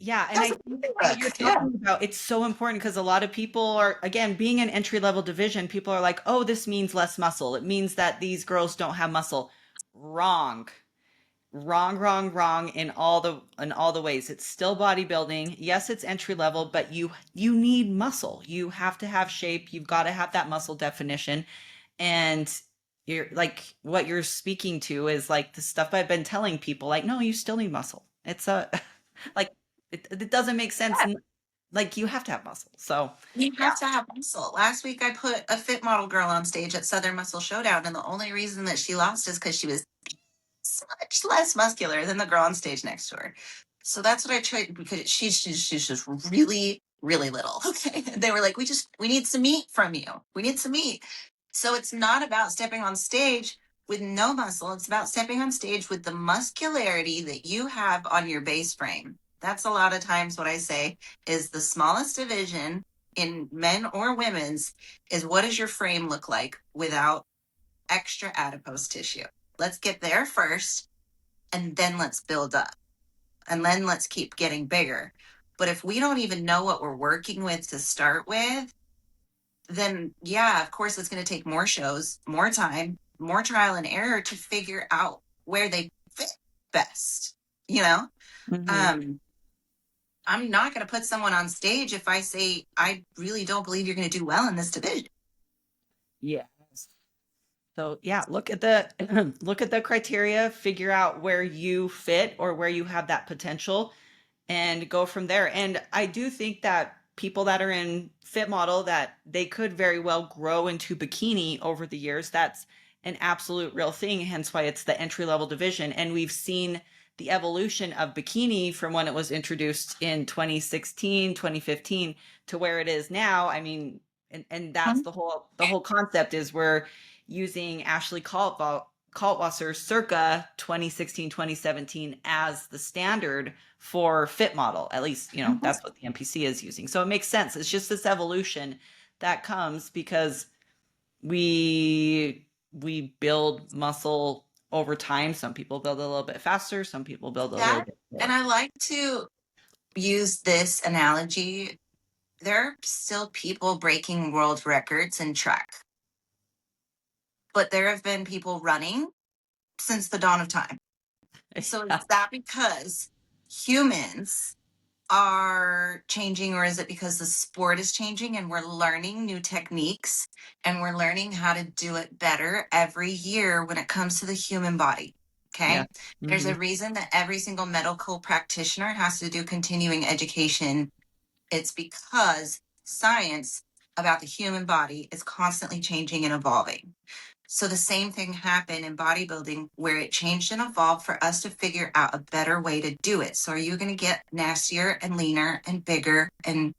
A: yeah, and I
B: doesn't
A: think what
B: look.
A: you're
B: Yeah.
A: talking about, it's so important because a lot of people are, again, being an entry level division, people are like, oh, this means less muscle. It means that these girls don't have muscle. Wrong. Wrong, wrong, wrong in all the ways. It's still bodybuilding. Yes, it's entry level, but you need muscle. You have to have shape. You've got to have that muscle definition. And you're like what you're speaking to is like the stuff I've been telling people, like, no, you still need muscle. It's a like it doesn't make sense. Like you have to have muscle. So
B: You
A: yeah,
B: have to have muscle. Last week, I put a fit model girl on stage at Southern Muscle Showdown, and the only reason that she lost is because she was much less muscular than the girl on stage next to her. So that's what I tried because she's just really, really little. Okay. They were like, we need some meat from you. We need some meat. So it's not about stepping on stage with no muscle. It's about stepping on stage with the muscularity that you have on your base frame. That's a lot of times what I say is the smallest division in men or women's is what does your frame look like without extra adipose tissue? Let's get there first and then let's build up and then let's keep getting bigger. But if we don't even know what we're working with to start with, then yeah, of course, it's going to take more shows, more time, more trial and error to figure out where they fit best. You know,
A: Hmm.
B: um, I'm not going to put someone on stage if I say, I really don't believe you're going to do well in this division.
A: Yes. So yeah, look at the look at the criteria, figure out where you fit or where you have that potential and go from there. And I do think that people that are in fit model that they could very well grow into bikini over the years. That's an absolute real thing, hence why it's the entry level division. And we've seen the evolution of bikini from when it was introduced in 2016, 2015 to where it is now. I mean, and that's the whole concept is we're using Ashley Kaltwasser circa 2016, 2017 as the standard for fit model. At least,
B: Mhm.
A: that's what the NPC is using. So it makes sense. It's just this evolution that comes because we build muscle over time. Some people build a little bit faster, some people build a little
B: That,
A: bit
B: and
A: slower.
B: I like to use this analogy. There are still people breaking world records in track, but there have been people running since the dawn of time. So is that because humans are changing, or is it because the sport is changing and we're learning new techniques and we're learning how to do it better every year when it comes to the human body?
A: Yeah.
B: Okay. There's
A: Hmm.
B: a reason that every single medical practitioner has to do continuing education. It's because science about the human body is constantly changing and evolving. So the same thing happened in bodybuilding where it changed and evolved for us to figure out a better way to do it. So are you going to get nastier and leaner and bigger? And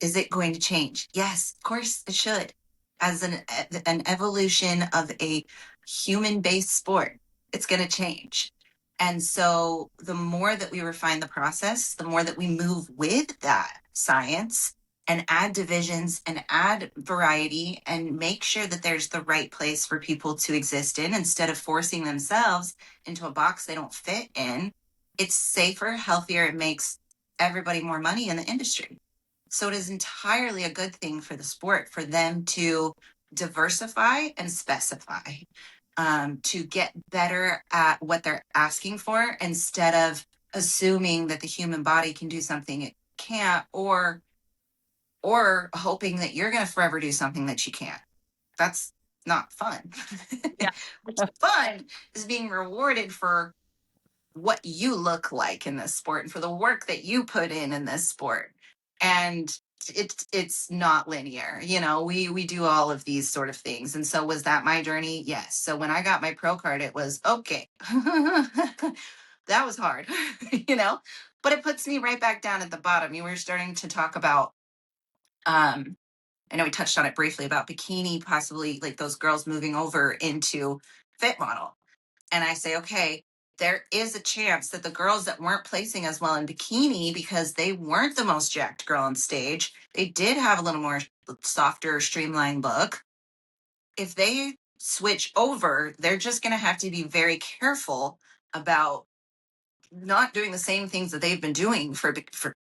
B: is it going to change? Yes, of course it should. As an evolution of a human-based sport, it's going to change. And so the more that we refine the process, the more that we move with that science and add divisions and add variety and make sure that there's the right place for people to exist in instead of forcing themselves into a box they don't fit in. It's safer, healthier, it makes everybody more money in the industry. So it is entirely a good thing for the sport for them to diversify and specify, to get better at what they're asking for instead of assuming that the human body can do something it can't, or hoping that you're going to forever do something that you can't. That's not fun.
A: Yeah.
B: What's fun is being rewarded for what you look like in this sport and for the work that you put in this sport. And it's not linear. We do all of these sort of things. And so was that my journey? Yes. So when I got my pro card, it was okay. That was hard, you know, but it puts me right back down at the bottom. You were starting to talk about um I know we touched on it briefly about bikini, possibly like those girls moving over into fit model. And I say, okay, there is a chance that the girls that weren't placing as well in bikini because they weren't the most jacked girl on stage, they did have a little more softer, streamlined look. If they switch over, they're just going to have to be very careful about not doing the same things that they've been doing for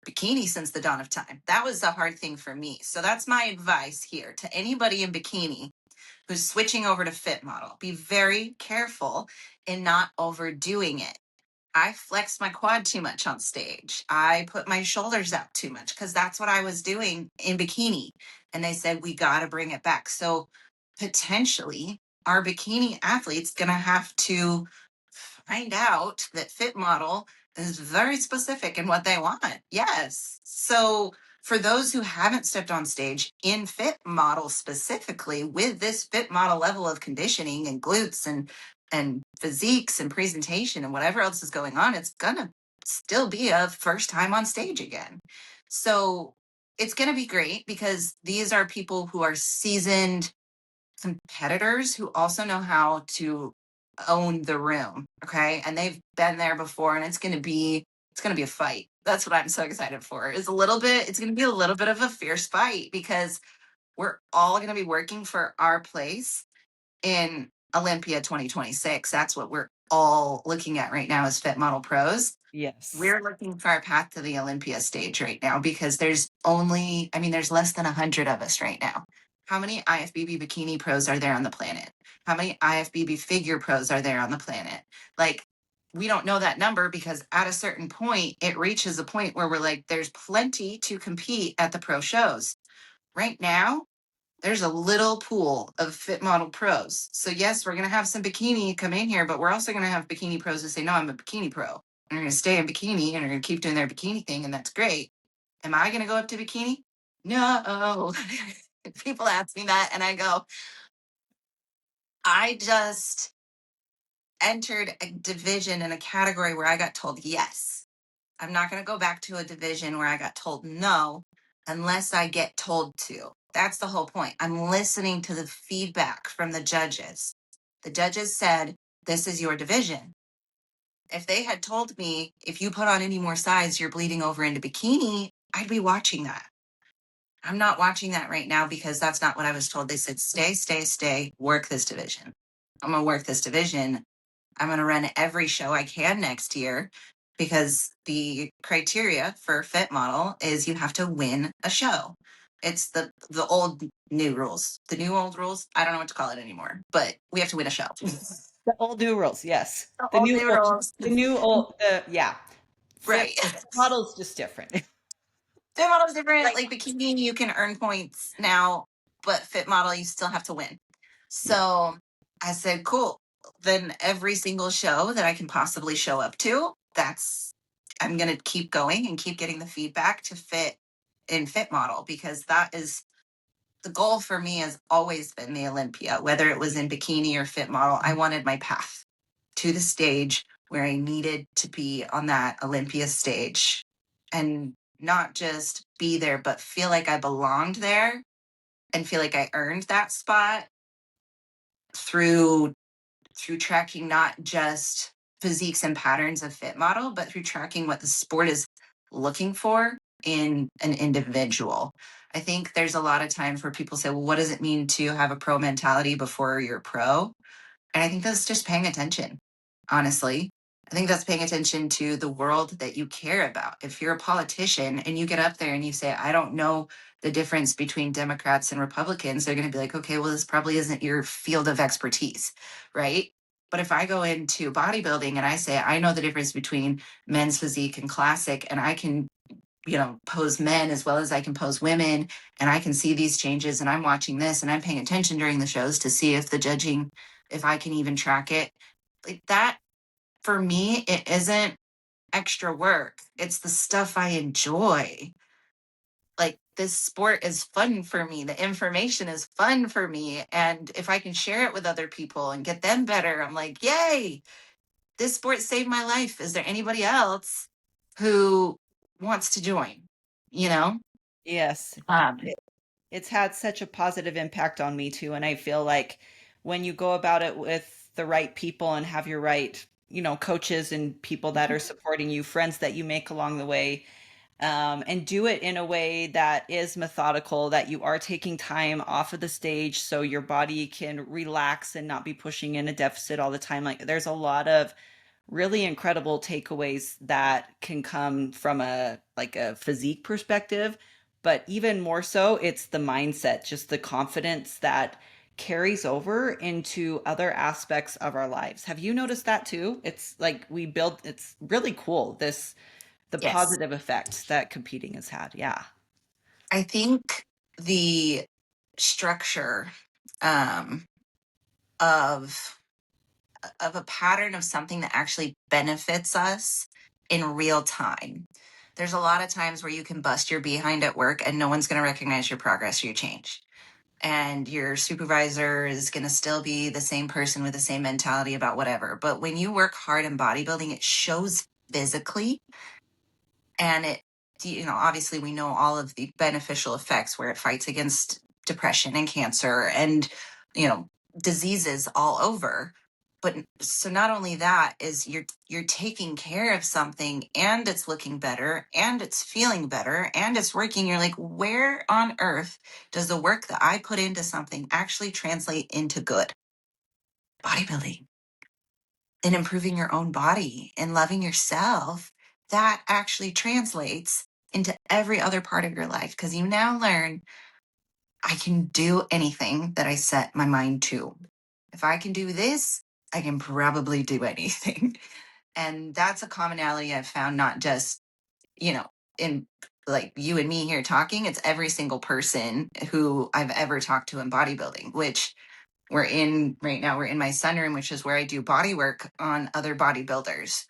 B: bikini since the dawn of time. That was the hard thing for me. So that's my advice here to anybody in bikini who's switching over to fit model. Be very careful in not overdoing it. I flexed my quad too much on stage. I put my shoulders out too much because that's what I was doing in bikini. And they said, we got to bring it back. So potentially, our bikini athletes going to have to find out that fit model is very specific in what they want. Yes. So for those who haven't stepped on stage in fit model specifically with this fit model level of conditioning and glutes and physiques and presentation and whatever else is going on, it's gonna still be a first time on stage again. So it's gonna be great because these are people who are seasoned competitors who also know how to own the room. Okay. And they've been there before, and it's going to be a fight. That's what I'm so excited for. It's going to be a little bit of a fierce fight because we're all going to be working for our place in Olympia 2026. That's what we're all looking at right now as Fit Model Pros.
A: Yes.
B: We're looking for our path to the Olympia stage right now because there's less than 100 of us right now. How many IFBB Bikini pros are there on the planet? How many IFBB figure pros are there on the planet? Like, we don't know that number because at a certain point, it reaches a point where we're like, there's plenty to compete at the pro shows. Right now, there's a little pool of Fit Model Pros. So yes, we're going to have some bikini come in here, but we're also going to have bikini pros who say, no, I'm a bikini pro. And they're going to stay in bikini and they're going to keep doing their bikini thing. And that's great. Am I going to go up to bikini? No. People ask me that and I go, I just entered a division in a category where I got told yes. I'm not going to go back to a division where I got told no unless I get told to. That's the whole point. I'm listening to the feedback from the judges. The judges said, this is your division. If they had told me, if you put on any more size, you're bleeding over into bikini, I'd be watching that. I'm not watching that right now because that's not what I was told. They said, stay, work this division. I'm going to work this division. I'm going to run every show I can next year because the criteria for Fit Model is you have to win a show. It's the old new rules, the new old rules. I don't know what to call it anymore, but we have to win a show.
A: The old new rules, yes.
B: The old new rules,
A: The new old, yeah. Fit
B: right?
A: model's just different.
B: Fit Model is different. Like bikini, you can earn points now, but Fit Model, you still have to win.
A: Yeah.
B: So I said, cool. Then every single show that I can possibly show up to, I'm going to keep going and keep getting the feedback to fit in Fit Model because that is the goal for me has always been the Olympia, whether it was in bikini or Fit Model. I wanted my path to the stage where I needed to be on that Olympia stage and not just be there, but feel like I belonged there and feel like I earned that spot through tracking not just physiques and patterns of Fit Model, but through tracking what the sport is looking for in an individual. I think there's a lot of times where people say, well, what does it mean to have a pro mentality before you're pro? And I think that's just paying attention, honestly. I think that's paying attention to the world that you care about. If you're a politician and you get up there and you say, I don't know the difference between Democrats and Republicans, they're going to be like, okay, well, this probably isn't your field of expertise, right? But if I go into bodybuilding and I say, I know the difference between men's physique and classic, and I can, pose men as well as I can pose women, and I can see these changes, and I'm watching this and I'm paying attention during the shows to see if the judging, if I can even track it. Like that, for me, it isn't extra work. It's the stuff I enjoy. Like this sport is fun for me. The information is fun for me. And if I can share it with other people and get them better, I'm like, yay, this sport saved my life. Is there anybody else who wants to join? You know?
A: Yes.
B: Um,
A: It, it's had such a positive impact on me too. And I feel like when you go about it with the right people and have your right, coaches and people that are supporting you, friends that you make along the way, and do it in a way that is methodical, that you are taking time off of the stage so your body can relax and not be pushing in a deficit all the time. Like there's a lot of really incredible takeaways that can come from a physique perspective, but even more so it's the mindset, just the confidence that carries over into other aspects of our lives. Have you noticed that too? It's like it's really cool, the
B: yes.
A: positive effect that competing has had. Yeah.
B: I think the structure um, of a pattern of something that actually benefits us in real time. There's a lot of times where you can bust your behind at work and no one's going to recognize your progress or your change. And your supervisor is going to still be the same person with the same mentality about whatever. But when you work hard in bodybuilding, it shows physically. And obviously we know all of the beneficial effects where it fights against depression and cancer and, diseases all over. But so not only that is you're taking care of something and it's looking better and it's feeling better and it's working. You're like, where on earth does the work that I put into something actually translate into good? Bodybuilding and improving your own body and loving yourself. That actually translates into every other part of your life because you now learn I can do anything that I set my mind to. If I can do this, I can probably do anything. And that's a commonality I've found, not just, in like you and me here talking, it's every single person who I've ever talked to in bodybuilding, which we're in right now. We're in my sunroom, which is where I do body work on other bodybuilders.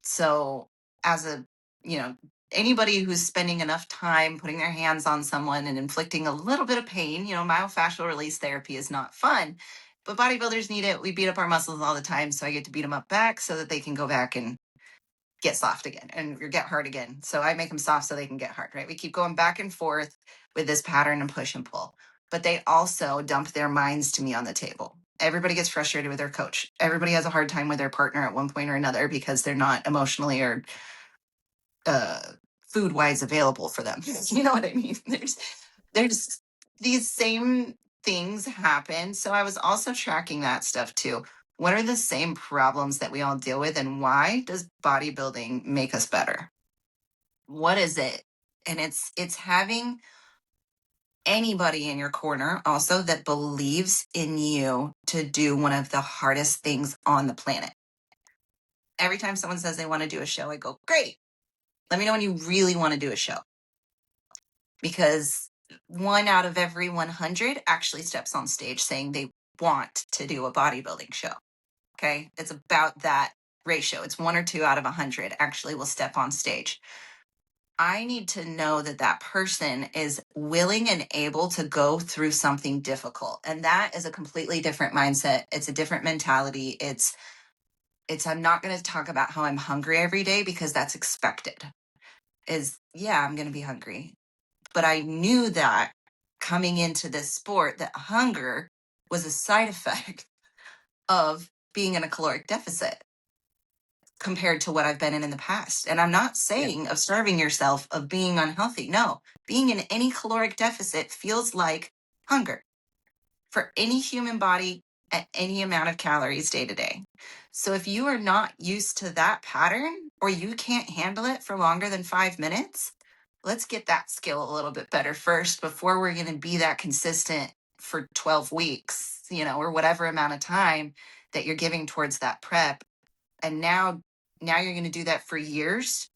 B: So as a, you know, anybody who's spending enough time putting their hands on someone and inflicting a little bit of pain, myofascial release therapy is not fun, but bodybuilders need it. We beat up our muscles all the time. So I get to beat them up back so that they can go back and get soft again and get hard again. So I make them soft so they can get hard, right? We keep going back and forth with this pattern and push and pull. But they also dump their minds to me on the table. Everybody gets frustrated with their coach. Everybody has a hard time with their partner at one point or another because they're not emotionally or food wise available for them. You know what I mean? There's these same things happen. So I was also tracking that stuff too. What are the same problems that we all deal with, and why does bodybuilding make us better? What is it? And it's having anybody in your corner also that believes in you to do one of the hardest things on the planet. Every time someone says they want to do a show, I go, great. Let me know when you really want to do a show. Because 1 out of every 100 actually steps on stage saying they want to do a bodybuilding show. Okay. It's about that ratio. It's 1 or 2 out of 100 actually will step on stage. I need to know that that person is willing and able to go through something difficult. And that is a completely different mindset. It's a different mentality. It's I'm not going to talk about how I'm hungry every day because that's expected. I'm going to be hungry. But I knew that coming into this sport, that hunger was a side effect of being in a caloric deficit compared to what I've been in the past. And I'm not saying of starving yourself, of being unhealthy. No, being in any caloric deficit feels like hunger for any human body at any amount of calories day to day. So if you are not used to that pattern or you can't handle it for longer than 5 minutes, let's get that skill a little bit better first before we're going to be that consistent for 12 weeks, or whatever amount of time that you're giving towards that prep. And now you're going to do that for years.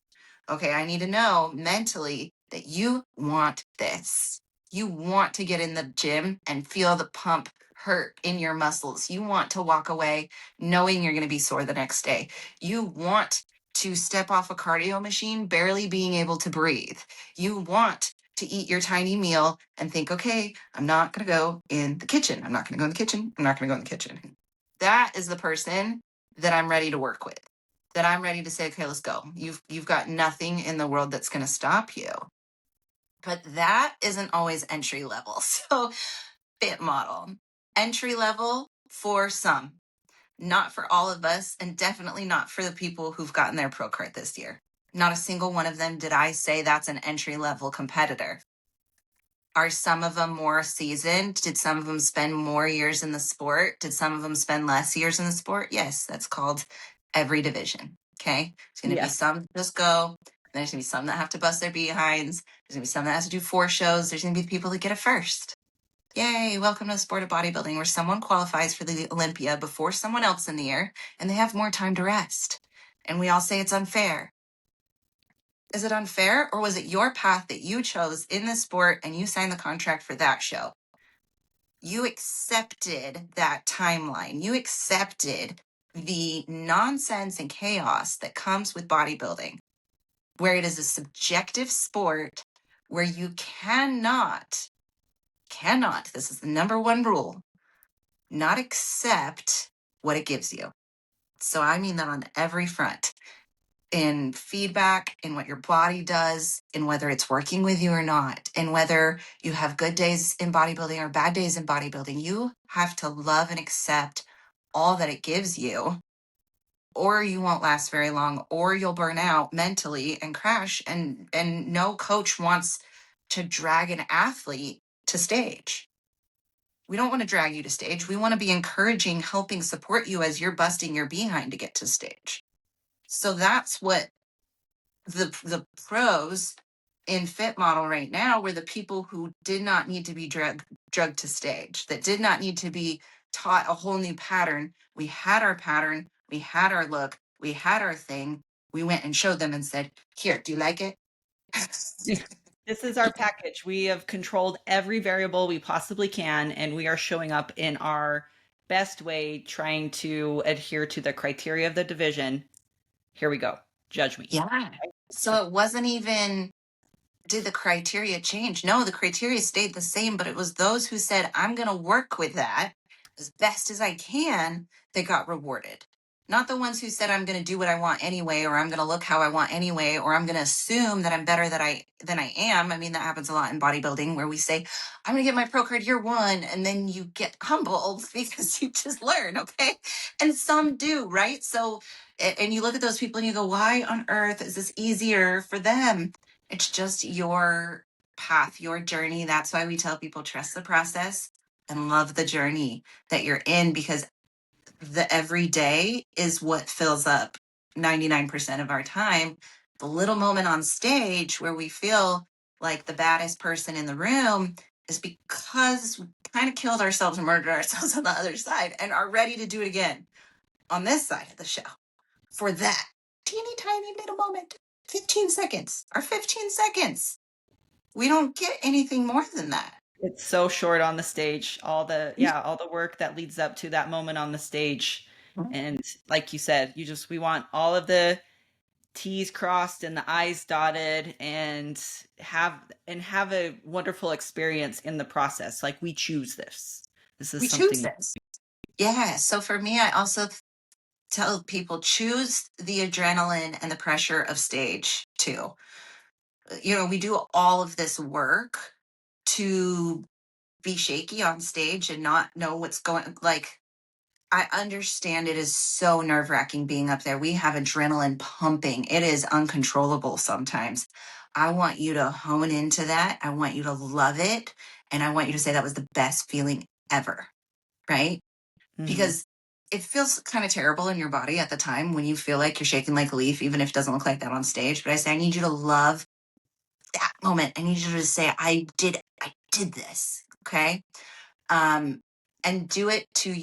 B: Okay, I need to know mentally that you want this. You want to get in the gym and feel the pump hurt in your muscles. You want to walk away knowing you're going to be sore the next day. You want to step off a cardio machine barely being able to breathe. You want to eat your tiny meal and think, okay, I'm not going to go in the kitchen. I'm not going to go in the kitchen. I'm not going to go in the kitchen. That is the person that I'm ready to work with, that I'm ready to say, okay, let's go. You've got nothing in the world that's going to stop you. But that isn't always entry level. So Fit Model, entry level for some, not for all of us, and definitely not for the people who've gotten their pro card this year. Not a single one of them did I say that's an entry level competitor. Are some of them more seasoned? Did some of them spend more years in the sport? Did some of them spend less years in the sport? Yes, that's called every division. Okay. There's going to be some that just go. There's going to be some that have to bust their behinds. There's going to be some that has to do 4 shows. There's going to be the people that get it first. Yay. Welcome to the sport of bodybuilding, where someone qualifies for the Olympia before someone else in the year and they have more time to rest. And we all say it's unfair. Is it unfair, or was it your path that you chose in the sport and you signed the contract for that show? You accepted that timeline. You accepted the nonsense and chaos that comes with bodybuilding, where it is a subjective sport where you cannot, this is the number one rule, not accept what it gives you. So I mean that on every front. In feedback, in what your body does, in whether it's working with you or not, and whether you have good days in bodybuilding or bad days in bodybuilding. You have to love and accept all that it gives you, or you won't last very long, or you'll burn out mentally and crash. And no coach wants to drag an athlete to stage. We don't want to drag you to stage. We want to be encouraging, helping support you as you're busting your behind to get to stage. So that's what the pros in Fit Model right now were the people who did not need to be drugged to stage, that did not need to be taught a whole new pattern. We had our pattern, we had our look, we had our thing. We went and showed them and said, "Here, do you like it?"
A: This is our package. We have controlled every variable we possibly can, and we are showing up in our best way, trying to adhere to the criteria of the division. Here we go. Judge me.
B: Yeah. So it wasn't even, did the criteria change? No, the criteria stayed the same, but it was those who said, "I'm going to work with that as best as I can," that got rewarded. Not the ones who said, "I'm going to do what I want anyway," or "I'm going to look how I want anyway," or "I'm going to assume that I'm better than I am." I mean, that happens a lot in bodybuilding where we say, "I'm going to get my pro card year one," and then you get humbled because you just learn, okay? And some do, right? So, and you look at those people and you go, why on earth is this easier for them? It's just your path, your journey. That's why we tell people trust the process and love the journey that you're in, because the everyday is what fills up 99% of our time. The little moment on stage where we feel like the baddest person in the room is because we kind of killed ourselves and murdered ourselves on the other side and are ready to do it again on this side of the show for that teeny tiny little moment. 15 seconds or 15 seconds. We don't get anything more than that.
A: It's so short on the stage. All the work that leads up to that moment on the stage. And like you said, we want all of the T's crossed and the I's dotted, and have a wonderful experience in the process. Like, we choose this. This is
B: We choose
A: something.
B: this. Yeah. So for me, I also tell people choose the adrenaline and the pressure of stage too. We do all of this work to be shaky on stage and not know what's going, like, I understand it is so nerve wracking being up there. We have adrenaline pumping. It is uncontrollable sometimes. I want you to hone into that. I want you to love it. And I want you to say that was the best feeling ever. Right?
A: Mhm.
B: Because it feels kind of terrible in your body at the time when you feel like you're shaking like a leaf, even if it doesn't look like that on stage. But I say, I need you to love that moment. I need you to say, I did this. Okay. Um, and do it to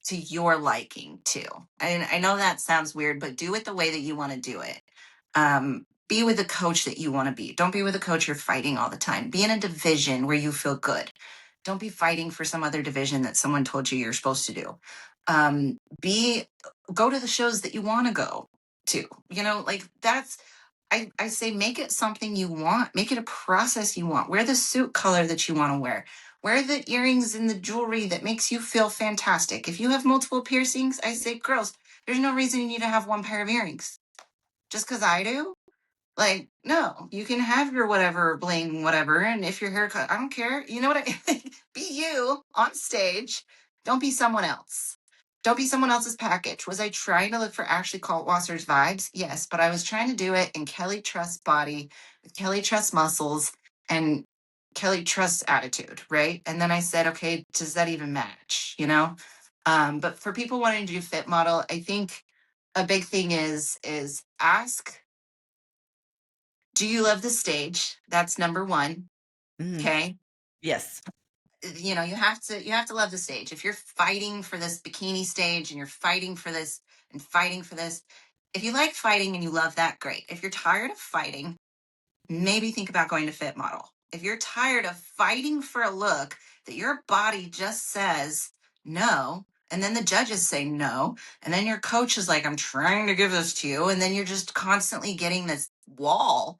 B: to your liking too. And I know that sounds weird, but do it the way that you want to do it. Be with a coach that you want to be. Don't be with a coach you're fighting all the time. Be in a division where you feel good. Don't be fighting for some other division that someone told you you're supposed to do. Be Go to the shows that you want to go to. Like that's, I say make it something you want. Make it a process you want. Wear the suit color that you want to wear. Wear the earrings and the jewelry that makes you feel fantastic. If you have multiple piercings, I say, girls, there's no reason you need to have one pair of earrings. Just because I do? Like, no, you can have your whatever bling, whatever. And if your haircut, I don't care. You know what I mean? Be you on stage. Don't be someone else. Don't be someone else's package. Was I trying to look for Ashley Kaltwasser's vibes? Yes, but I was trying to do it in Kelly Trust's body, with Kelly Trust's muscles, and Kelly Trust's attitude, right? And then I said, okay, does that even match? But for people wanting to do fit model, I think a big thing is ask, do you love the stage? That's number one.
A: Mhm.
B: Okay.
A: Yes.
B: You have to love the stage. If you're fighting for this bikini stage and you're fighting for this and fighting for this, if you like fighting and you love that, great. If you're tired of fighting, maybe think about going to Fit Model. If you're tired of fighting for a look that your body just says no, and then the judges say no, and then your coach is like, I'm trying to give this to you, and then you're just constantly getting this wall,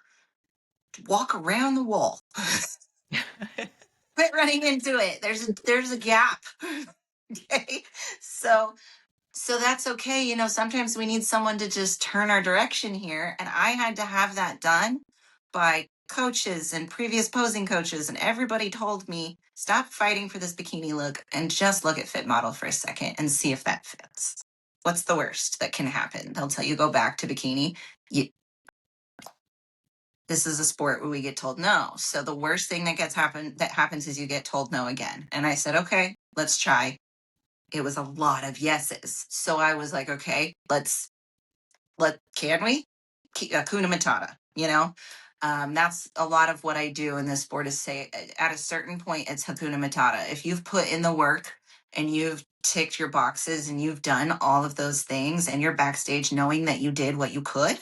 B: walk around the wall. Quit running into it. There's a gap. Okay. So that's okay. Sometimes we need someone to just turn our direction here. And I had to have that done by coaches and previous posing coaches and everybody told me, stop fighting for this bikini look and just look at Fit Model for a second and see if that fits. What's the worst that can happen? They'll tell you go back to bikini. You, this is a sport where we get told no. So the worst thing that happens is you get told no again. And I said, okay, let's try. It was a lot of yeses. So I was like, okay, can we? Kuna Matata, you know? That's a lot of what I do in this sport is say at a certain point, it's Hakuna Matata. If you've put in the work and you've ticked your boxes and you've done all of those things and you're backstage knowing that you did what you could,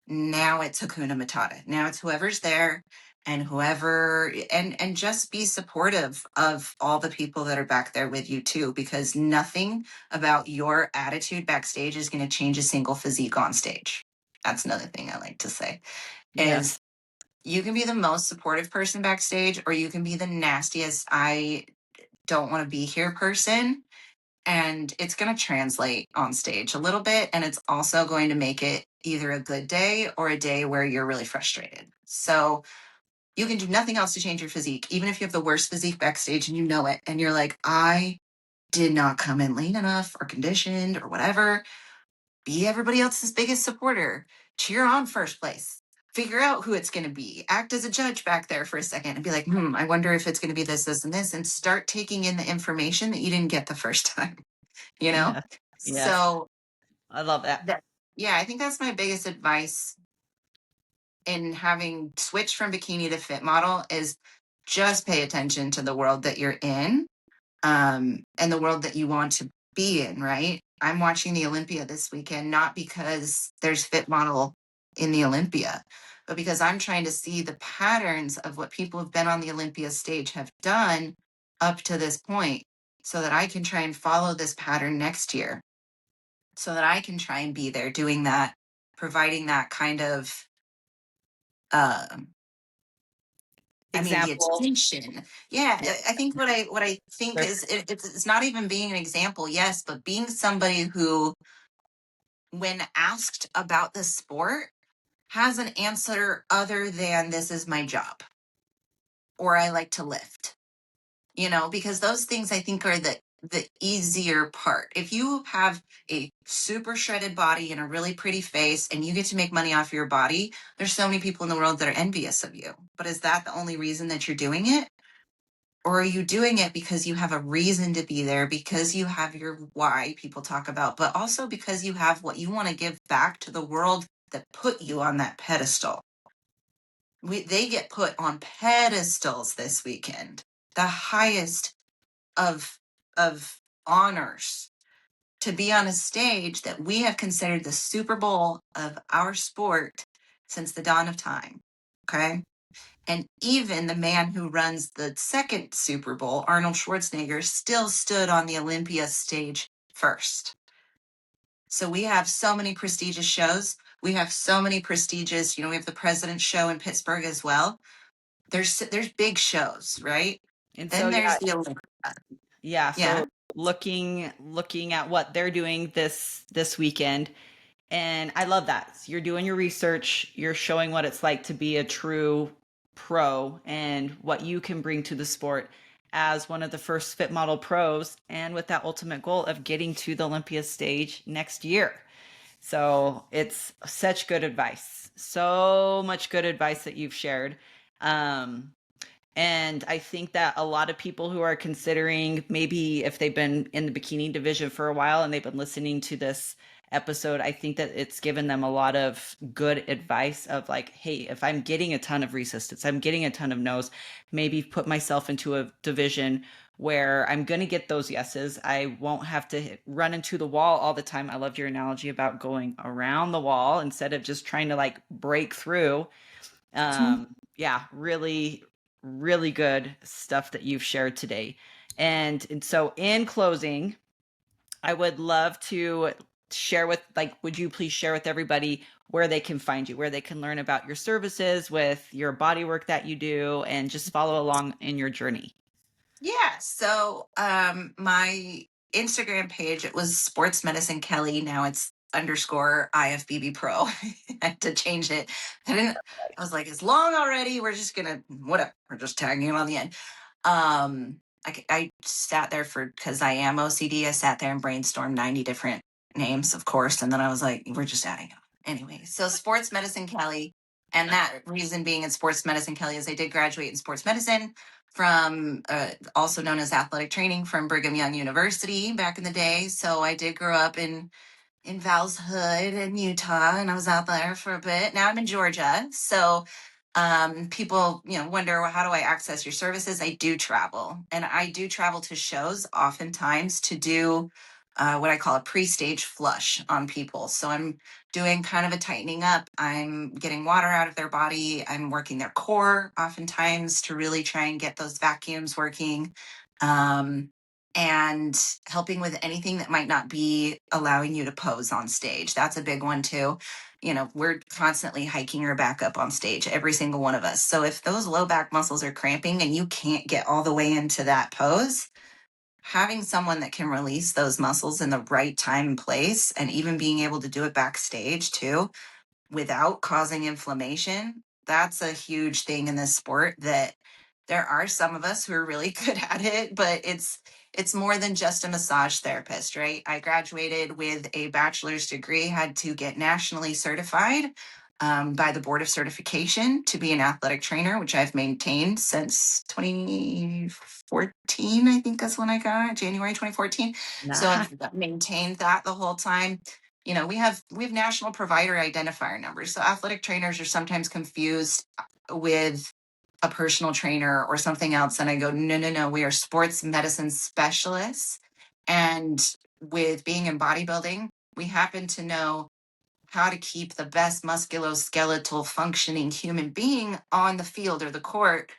B: now it's Hakuna Matata. Now it's whoever's there and whoever, and just be supportive of all the people that are back there with you too, because nothing about your attitude backstage is going to change a single physique on stage. That's another thing I like to say is
A: Yes.
B: you can be the most supportive person backstage, or you can be the nastiest, I don't want to be here person. And it's going to translate on stage a little bit. And it's also going to make it either a good day or a day where you're really frustrated. So you can do nothing else to change your physique, even if you have the worst physique backstage and you know it. And you're like, I did not come in lean enough or conditioned or whatever. Be everybody else's biggest supporter. Cheer on first place. Figure out who it's going to be. Act as a judge back there for a second and be like, I wonder if it's going to be this, this, and this, and start taking in the information that you didn't get the first time, you know?
A: Yeah. Yes.
B: So
A: I love that.
B: that, yeah, I think that's my biggest advice in having switched from bikini to fit model is just pay attention to the world that you're in, and the world that you want to be in, right? I'm watching the Olympia this weekend, not because there's fit model in the Olympia, but because I'm trying to see the patterns of what people who've been on the Olympia stage have done up to this point so that I can try and follow this pattern next year, so that I can try and be there doing that, providing that kind of, um, the
A: Example.
B: attention. Yeah,
A: Yeah.
B: I think what I think
A: Sure.
B: is it's not even being an example, yes, but being somebody who, when asked about the sport, has an answer other than this is my job or I like to lift. Because those things I think are the easier part. If you have a super shredded body and a really pretty face and you get to make money off your body, there's so many people in the world that are envious of you. But is that the only reason that you're doing it? Or are you doing it because you have a reason to be there, because you have your why people talk about, but also because you have what you want to give back to the world that put you on that pedestal? They get put on pedestals this weekend, the highest of honors, to be on a stage that we have considered the Super Bowl of our sport since the dawn of time. Okay. And even the man who runs the second Super Bowl, Arnold Schwarzenegger, still stood on the Olympia stage first. So we have so many prestigious shows. We have so many prestigious, we have the President's Show in Pittsburgh as well. There's big shows, right?
A: And so
B: Then
A: yeah,
B: there's the Olympia.
A: yeah.
B: Yeah.
A: So looking at what they're doing this weekend, and I love that. You're doing your research, you're showing what it's like to be a true pro and what you can bring to the sport as one of the first fit model pros, and with that ultimate goal of getting to the Olympia stage next year. So it's such good advice. So much good advice that you've shared. Um, and I think that a lot of people who are considering, maybe if they've been in the bikini division for a while and they've been listening to this episode, I think that it's given them a lot of good advice of like, hey, if I'm getting a ton of resistance, I'm getting a ton of no's, maybe put myself into a division where I'm going to get those yeses. I won't have to run into the wall all the time. I loved your analogy about going around the wall instead of just trying to like break through. Yeah, really, really good stuff that you've shared today. And so in closing, I would love to share with, like, would you please share with everybody where they can find you, where they can learn about your services with your body work that you do, and just follow along in your journey?
B: Yeah. So my Instagram page, it was Sports Medicine Kelly. Now it's underscore IFBB Pro. I had to change it. I was like, it's long already. We're just gonna, whatever. We're just tagging it on the end. I sat there because I am OCD. I sat there and brainstormed 90 different names, of course. And then I was like, we're just adding up. Anyway, so Sports Medicine Kelly. And that reason being in Sports Medicine Kelly is I did graduate in sports medicine from also known as athletic training from Brigham Young University back in the day. So I did grow up in Val's Hood in Utah, and I was out there for a bit. Now I'm in Georgia. So people, wonder, well, how do I access your services? I do travel, and I do travel to shows oftentimes to do what I call a pre-stage flush on people. So I'm doing kind of a tightening up. I'm getting water out of their body. I'm working their core oftentimes to really try and get those vacuums working. And helping with anything that might not be allowing you to pose on stage. That's a big one too. We're constantly hiking our back up on stage, every single one of us. So if those low back muscles are cramping and you can't get all the way into that pose, having someone that can release those muscles in the right time and place, and even being able to do it backstage too, without causing inflammation, that's a huge thing in this sport. That there are some of us who are really good at it, but it's more than just a massage therapist, right? I graduated with a bachelor's degree, had to get nationally certified by the Board of Certification to be an athletic trainer, which I've maintained since 2014. I think that's when I got it, January 2014. So
A: Nah.
B: I've maintained that the whole time. We have national provider identifier numbers. So athletic trainers are sometimes confused with a personal trainer or something else. And I go, no, no, no, we are sports medicine specialists. And with being in bodybuilding, we happen to know how to keep the best musculoskeletal functioning human being on the field or the court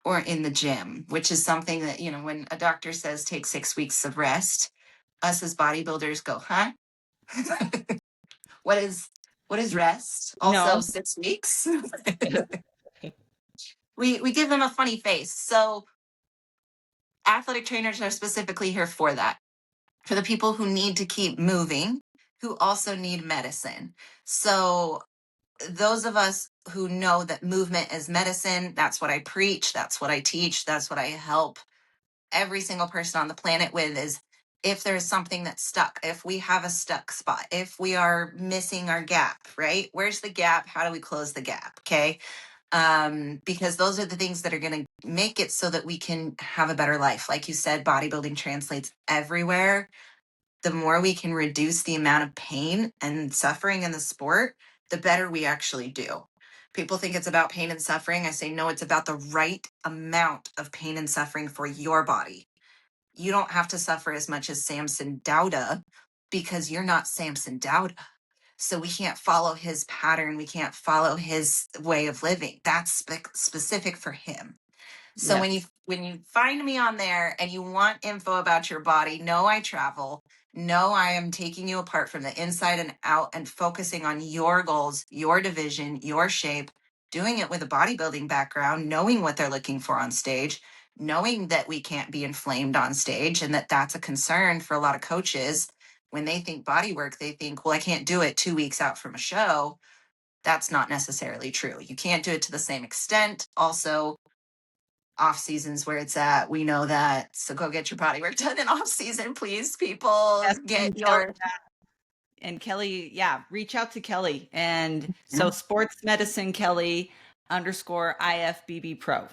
B: or in the gym, which is something that, when a doctor says take 6 weeks of rest, us as bodybuilders go, huh? What is rest? Also
A: No.
B: 6 weeks. We give them a funny face. So athletic trainers are specifically here for that, for the people who need to keep moving, who also need medicine. So those of us who know that movement is medicine, that's what I preach, that's what I teach, that's what I help every single person on the planet with, is if there's something that's stuck, if we have a stuck spot, if we are missing our gap, right? Where's the gap? How do we close the gap? Okay. Because those are the things that are going to make it so that we can have a better life. Like you said, bodybuilding translates everywhere. The more we can reduce the amount of pain and suffering in the sport, the better we actually do. People think it's about pain and suffering. I say, no, it's about the right amount of pain and suffering for your body. You don't have to suffer as much as Samson Dauda because you're not Samson Dauda. So we can't follow his pattern. We can't follow his way of living. That's specific for him. So when you
A: Yes.
B: when you find me on there and you want info about your body, know I travel. Know I am taking you apart from the inside and out and focusing on your goals, your division, your shape, doing it with a bodybuilding background, knowing what they're looking for on stage, knowing that we can't be inflamed on stage, and that that's a concern for a lot of coaches. When they think body work, they think, well, I can't do it 2 weeks out from a show. That's not necessarily true. You can't do it to the same extent. Also, off seasons where it's at, we know that. So go get your body work done in off season, please, people.
A: Yes.
B: Get your
A: And Kelly, yeah, reach out to Kelly. And
B: yeah.
A: so sports medicine Kelly underscore IFBB Pro,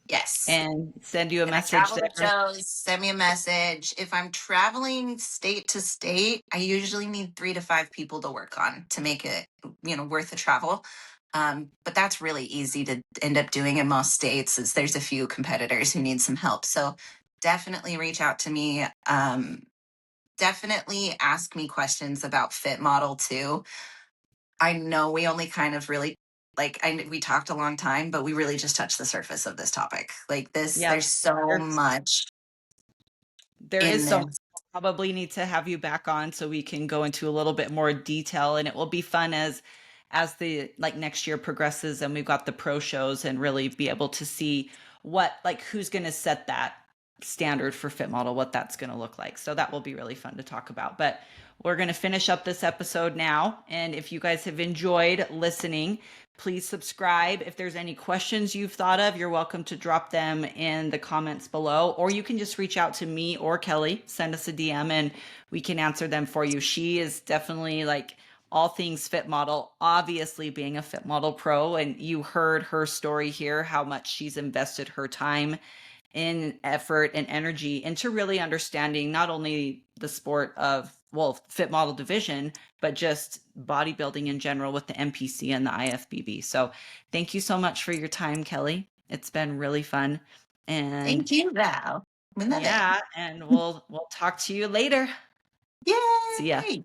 B: Yes.
A: and send you a
B: And I
A: message
B: travel to
A: there.
B: shows, send me a message. If I'm traveling state to state, I usually need 3 to 5 people to work on to make it, worth the travel. But that's really easy to end up doing in most states, is there's a few competitors who need some help. So definitely reach out to me. Definitely ask me questions about Fit Model too. I know we only kind of really we talked a long time, but we really just touched the surface of this topic. Like this,
A: Yes.
B: there's so
A: There's
B: much
A: there is
B: in
A: so much.
B: this.
A: We'll probably need to have you back on so we can go into a little bit more detail, and it will be fun as the next year progresses and we've got the pro shows, and really be able to see what, who's going to set that standard for Fit Model, what that's going to look like. So that will be really fun to talk about. But we're going to finish up this episode now. And if you guys have enjoyed listening, please subscribe. If there's any questions you've thought of, you're welcome to drop them in the comments below, or you can just reach out to me or Kelly, send us a DM, and we can answer them for you. She is definitely like all things Fit Model, obviously being a Fit Model Pro. And you heard her story here, how much she's invested her time in effort and energy into really understanding not only the sport of, well, Fit Model division, but just bodybuilding in general with the NPC and the IFBB. So thank you so much for your time, Kelly. It's been really fun. And
B: Thank you, Val. We love it.
A: yeah, and we'll talk to you later. See ya.
B: Yay!